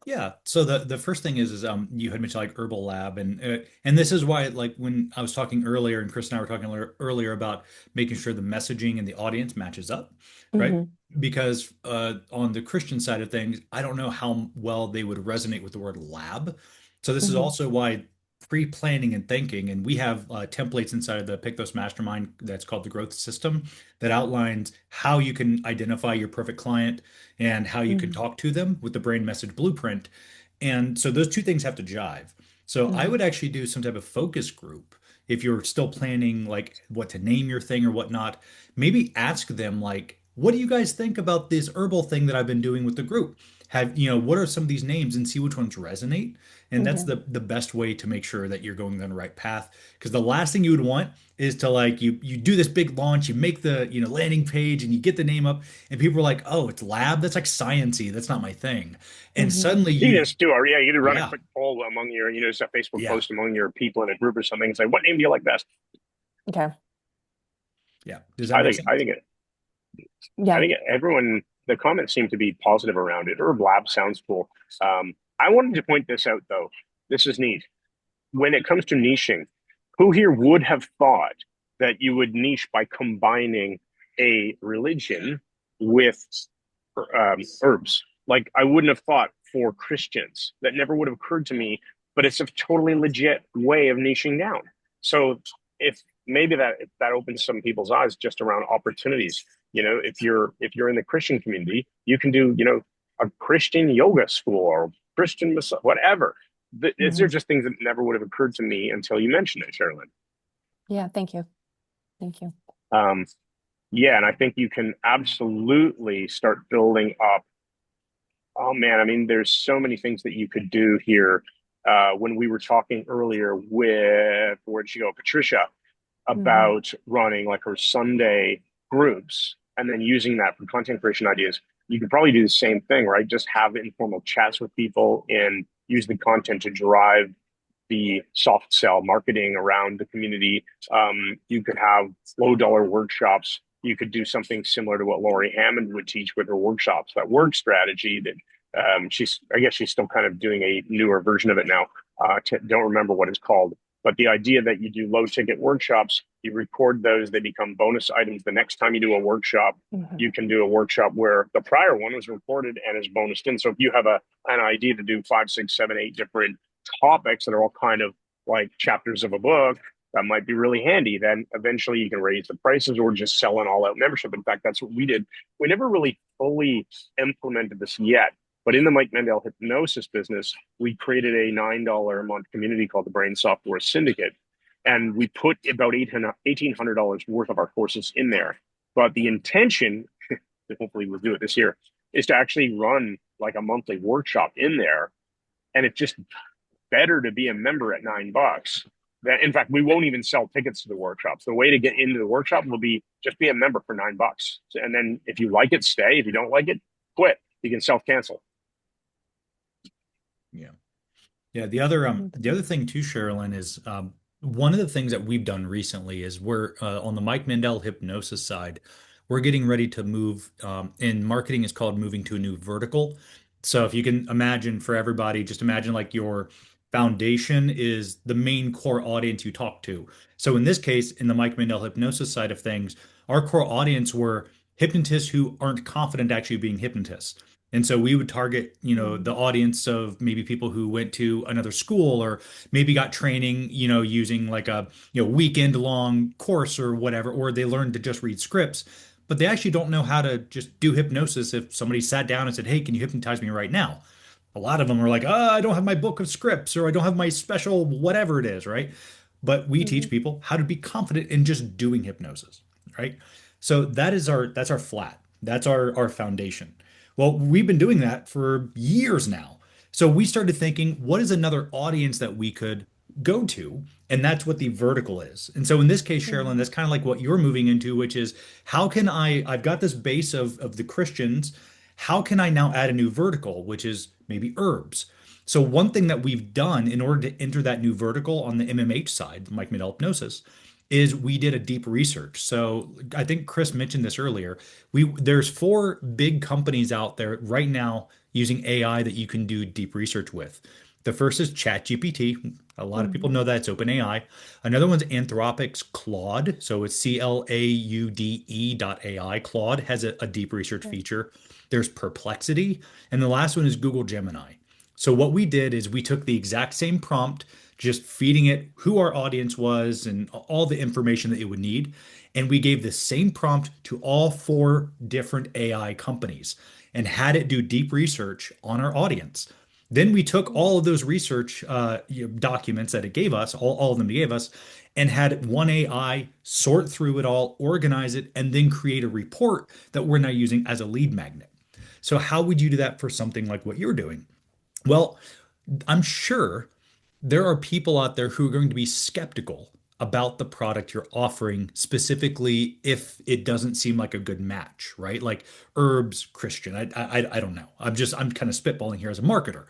S1: Yeah. So the first thing is you had mentioned like Herbal Lab and this is why like when I was talking earlier and Chris and I were talking earlier about making sure the messaging and the audience matches up, right? Because on the Christian side of things, I don't know how well they would resonate with the word lab. So this is also why pre-planning and thinking, and we have templates inside of the Pykthos Mastermind that's called the Growth System that outlines how you can identify your perfect client and how you can talk to them with the brain message blueprint. And so those two things have to jive. So I would actually do some type of focus group if you're still planning like what to name your thing or whatnot. Maybe ask them like, what do you guys think about this herbal thing that I've been doing with the group? What are some of these names and see which ones resonate? And that's the best way to make sure that you're going down the right path. Because the last thing you would want is to like you do this big launch, you make the landing page and you get the name up, and people are like, oh, it's lab, that's like sciency, that's not my thing. And suddenly
S2: you just do it. Yeah, you run a quick poll among your, just a Facebook post among your people in a group or something. It's like, what name do you like best?
S8: Okay.
S1: Yeah. Does that make sense?
S2: I think everyone, the comments seem to be positive around it. Herb Lab sounds cool. I wanted to point this out, though. This is neat. When it comes to niching, who here would have thought that you would niche by combining a religion with herbs? Like, I wouldn't have thought for Christians. That never would have occurred to me, but it's a totally legit way of niching down. So if maybe if that opens some people's eyes just around opportunities. If you're in the Christian community, you can do, a Christian yoga school or Christian whatever. These are just things that never would have occurred to me until you mentioned it, Sherilyn.
S8: Yeah, thank you. Thank you.
S2: Yeah, and I think you can absolutely start building up. Oh man, I mean, there's so many things that you could do here. When we were talking earlier with, where'd she go, Patricia, about running like her Sunday groups and then using that for content creation ideas. You could probably do the same thing, right? Just have informal chats with people and use the content to drive the soft sell marketing around the community. You could have low dollar workshops. You could do something similar to what Laurie Hammond would teach with her workshops, that work strategy that I guess she's still kind of doing a newer version of it now. Don't remember what it's called. But the idea that you do low ticket workshops, you record those, they become bonus items. The next time you do a workshop, you can do a workshop where the prior one was recorded and is bonused in. So if you have an idea to do 5, 6, 7, 8 different topics that are all kind of like chapters of a book, that might be really handy. Then eventually you can raise the prices or just sell an all out membership. In fact, that's what we did. We never really fully implemented this yet. But in the Mike Mandel hypnosis business, we created a $9 a month community called the Brain Software Syndicate. And we put about $1,800 worth of our courses in there. But the intention, hopefully we'll do it this year, is to actually run like a monthly workshop in there. And it's just better to be a member at $9. In fact, we won't even sell tickets to the workshops. The way to get into the workshop will be just be a member for $9. And then if you like it, stay. If you don't like it, quit. You can self-cancel.
S1: Yeah. The other thing too, Sherilyn, is one of the things that we've done recently is we're on the Mike Mandel hypnosis side, we're getting ready to move, and marketing is called moving to a new vertical. So if you can imagine, for everybody, just imagine like your foundation is the main core audience you talk to. So in this case, in the Mike Mandel hypnosis side of things, our core audience were hypnotists who aren't confident actually being hypnotists. And so we would target, the audience of maybe people who went to another school or maybe got training, using like a, weekend long course or whatever, or they learned to just read scripts, but they actually don't know how to just do hypnosis. If somebody sat down and said, "Hey, can you hypnotize me right now?" A lot of them are like, "Oh, I don't have my book of scripts or I don't have my special whatever it is," right? But we teach people how to be confident in just doing hypnosis, right? So that's our flat. That's our foundation. Well, we've been doing that for years now. So we started thinking, what is another audience that we could go to? And that's what the vertical is. And so in this case, Sherilyn, that's kind of like what you're moving into, which is how can I've got this base of the Christians. How can I now add a new vertical, which is maybe herbs? So one thing that we've done in order to enter that new vertical on the MMH side, Mike Mandel Hypnosis, is we did a deep research. So I think Chris mentioned this earlier. There's 4 big companies out there right now using AI that you can do deep research with. The first is ChatGPT. A lot of people know that it's OpenAI. Another one's Anthropic's Claude. So it's CLAUDE.ai. Claude has a deep research feature. There's Perplexity. And the last one is Google Gemini. So what we did is we took the exact same prompt, just feeding it who our audience was and all the information that it would need. And we gave the same prompt to all 4 different AI companies and had it do deep research on our audience. Then we took all of those research documents that it gave us, all of them it gave us, and had one AI sort through it all, organize it, and then create a report that we're now using as a lead magnet. So how would you do that for something like what you're doing? Well, I'm sure there are people out there who are going to be skeptical about the product you're offering, specifically if it doesn't seem like a good match, right? Like herbs, Christian. I don't know. I'm kind of spitballing here as a marketer.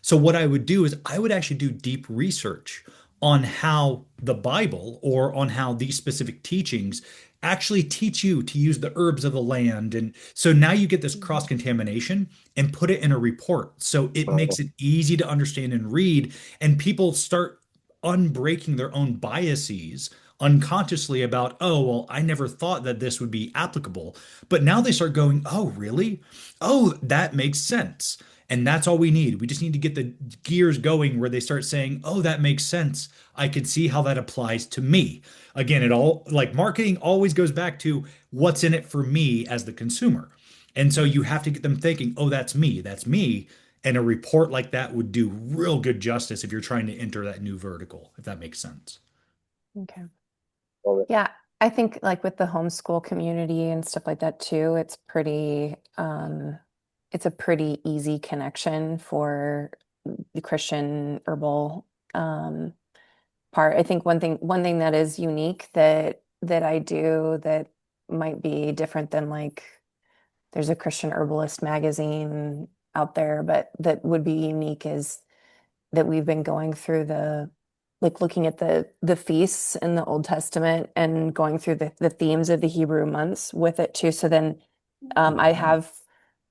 S1: So what I would do is I would actually do deep research on how the Bible or on how these specific teachings actually teach you to use the herbs of the land. And so now you get this cross-contamination and put it in a report. So it makes it easy to understand and read, and people start unbreaking their own biases unconsciously about, oh, well, I never thought that this would be applicable. But now they start going, oh, really? Oh, that makes sense. And that's all we need. We just need to get the gears going where they start saying, oh, that makes sense. I can see how that applies to me. Again, it all, like, marketing always goes back to what's in it for me as the consumer. And so you have to get them thinking, oh, that's me. That's me. And a report like that would do real good justice if you're trying to enter that new vertical, if that makes sense.
S8: Okay. Yeah, I think like with the homeschool community and stuff like that too, it's a pretty easy connection for the Christian herbal part. I think one thing that is unique that I do that might be different than, like, there's a Christian herbalist magazine out there, but that would be unique is that we've been going through looking at the feasts in the Old Testament and going through the themes of the Hebrew months with it too. So then I have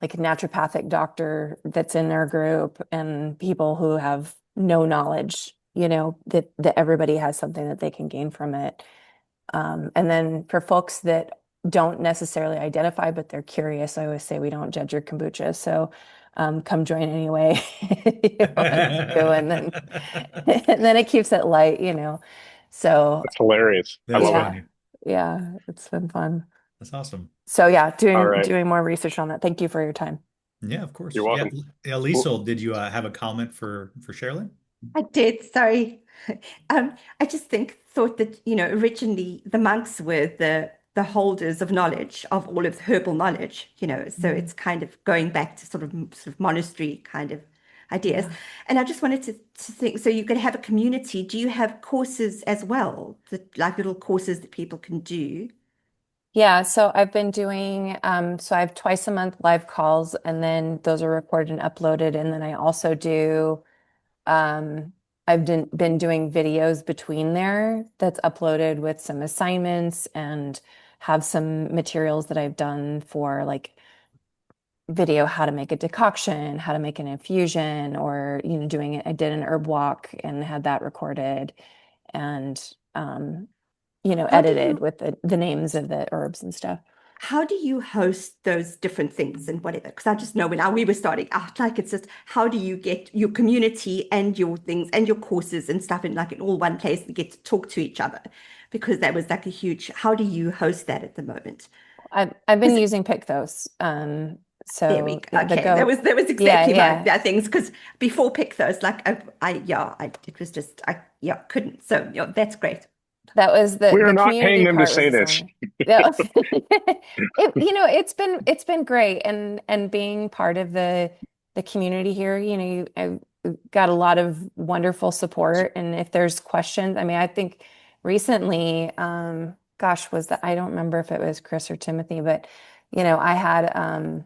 S8: like a naturopathic doctor that's in our group, and people who have no knowledge, that everybody has something that they can gain from it. And then for folks that don't necessarily identify, but they're curious, I always say we don't judge your kombucha. So come join anyway. And then and then it keeps it light, So
S2: That's hilarious. I
S1: That's
S2: love
S1: funny.
S2: it.
S8: Yeah, it's been fun.
S1: That's awesome.
S8: So yeah,
S2: All right.
S8: doing more research on that. Thank you for your time.
S1: Yeah, of course.
S2: You're welcome.
S1: Yeah, Liesl, did you have a comment for Sherilyn?
S7: I did, sorry. I just thought that, originally the monks were the holders of knowledge, of all of the herbal knowledge, so it's kind of going back to sort of monastery kind of ideas.
S8: Yeah.
S7: And I just wanted to think, so you can have a community. Do you have courses as well, like little courses that people can do?
S8: Yeah, so I've been doing, so I have twice a month live calls, and then those are recorded and uploaded. And then I also do, I've been doing videos between there that's uploaded with some assignments, and have some materials that I've done for like video, how to make a decoction, how to make an infusion, or, doing it. I did an herb walk and had that recorded and, edited with the names of the herbs and stuff.
S7: How do you host those different things and whatever? Because I just know when we were starting out, like, it's just, how do you get your community and your things and your courses and stuff in all one place and get to talk to each other? Because that was like a huge, how do you host that at the moment?
S8: I've been using Pykthos. So
S7: there we go. Okay,
S8: Go,
S7: that was exactly
S8: yeah.
S7: my things, because before Pykthos, like it was just couldn't. So that's great.
S8: That was the
S2: We're not
S8: community
S2: paying them to
S8: part
S2: say
S8: was
S2: this.
S8: Yeah. It's been great, and being part of the community here, I've got a lot of wonderful support. And if there's questions, I think recently, I don't remember if it was Chris or Timothy, but I had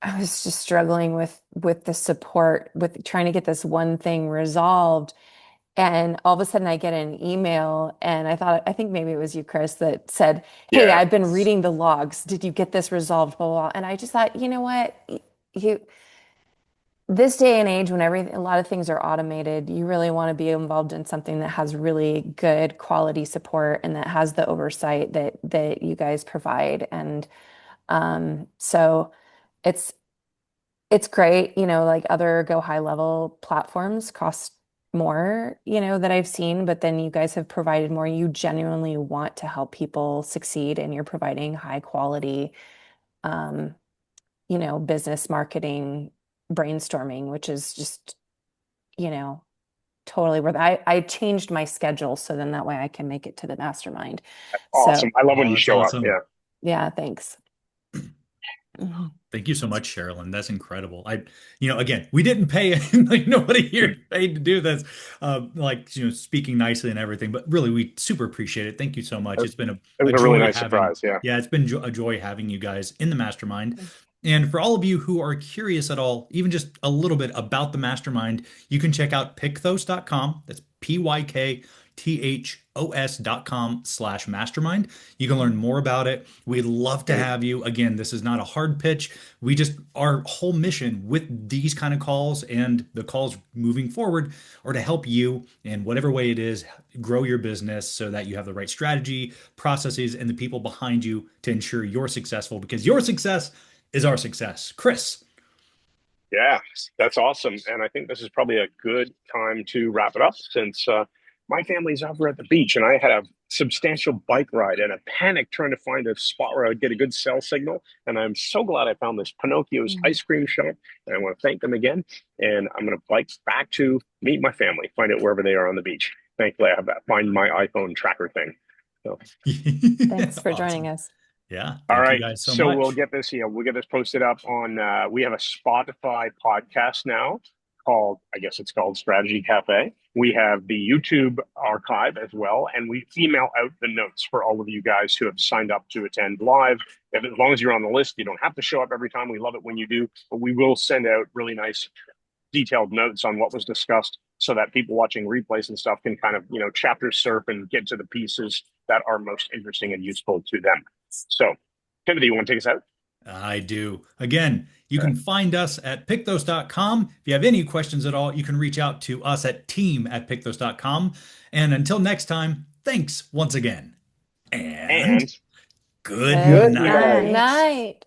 S8: I was just struggling with the support, with trying to get this one thing resolved. And all of a sudden I get an email, and I think maybe it was you, Chris, that said, "Hey,
S2: Yeah.
S8: I've been reading the logs. Did you get this resolved?" Blah, blah, blah. And I just thought, you know what? This day and age, when a lot of things are automated, you really want to be involved in something that has really good quality support and that has the oversight that you guys provide. And so it's great, like other go high level platforms cost more, that I've seen, but then you guys have provided more. You genuinely want to help people succeed, and you're providing high quality, business marketing brainstorming, which is just, totally worth it. I changed my schedule so then that way I can make it to the mastermind.
S2: Awesome. I love when you
S1: that's
S2: show
S1: awesome.
S2: up. Yeah.
S8: Yeah, thanks.
S1: Thank you so much, Sherilyn. That's incredible. Again, we didn't pay, like, nobody here paid to do this, speaking nicely and everything, but really, we super appreciate it. Thank you so much. It's been
S2: It was a really nice surprise. Yeah.
S1: Yeah, it's been a joy having you guys in the mastermind. And for all of you who are curious at all, even just a little bit about the mastermind, you can check out pykthos.com. That's pykthos.com/mastermind. You can learn more about it. We'd love to have you. Again, this is not a hard pitch. Our whole mission with these kind of calls and the calls moving forward are to help you in whatever way it is grow your business so that you have the right strategy, processes, and the people behind you to ensure you're successful, because your success is our success. Chris.
S2: Yeah, that's awesome. And I think this is probably a good time to wrap it up since my family's over at the beach and I had a substantial bike ride and a panic trying to find a spot where I would get a good cell signal. And I'm so glad I found this Pinocchio's ice cream shop. And I want to thank them again. And I'm going to bike back to meet my family, find out wherever they are on the beach. Thankfully, I have that Find My iPhone tracker thing. So.
S8: Thanks for joining us.
S1: Yeah.
S2: All right.
S1: You guys so
S2: So
S1: much.
S2: we'll get this posted up on, we have a Spotify podcast now called, I guess it's called Strategy Cafe. We have the YouTube archive as well. And we email out the notes for all of you guys who have signed up to attend live. As long as you're on the list, you don't have to show up every time. We love it when you do, but we will send out really nice detailed notes on what was discussed so that people watching replays and stuff can kind of, chapter surf and get to the pieces that are most interesting and useful to them. So, Timothy, you want to take us out?
S1: I do. Again, you can find us at pykthos.com. If you have any questions at all, you can reach out to us at team@pykthos.com. And until next time, thanks once again. And good
S8: Good
S1: night.
S8: night.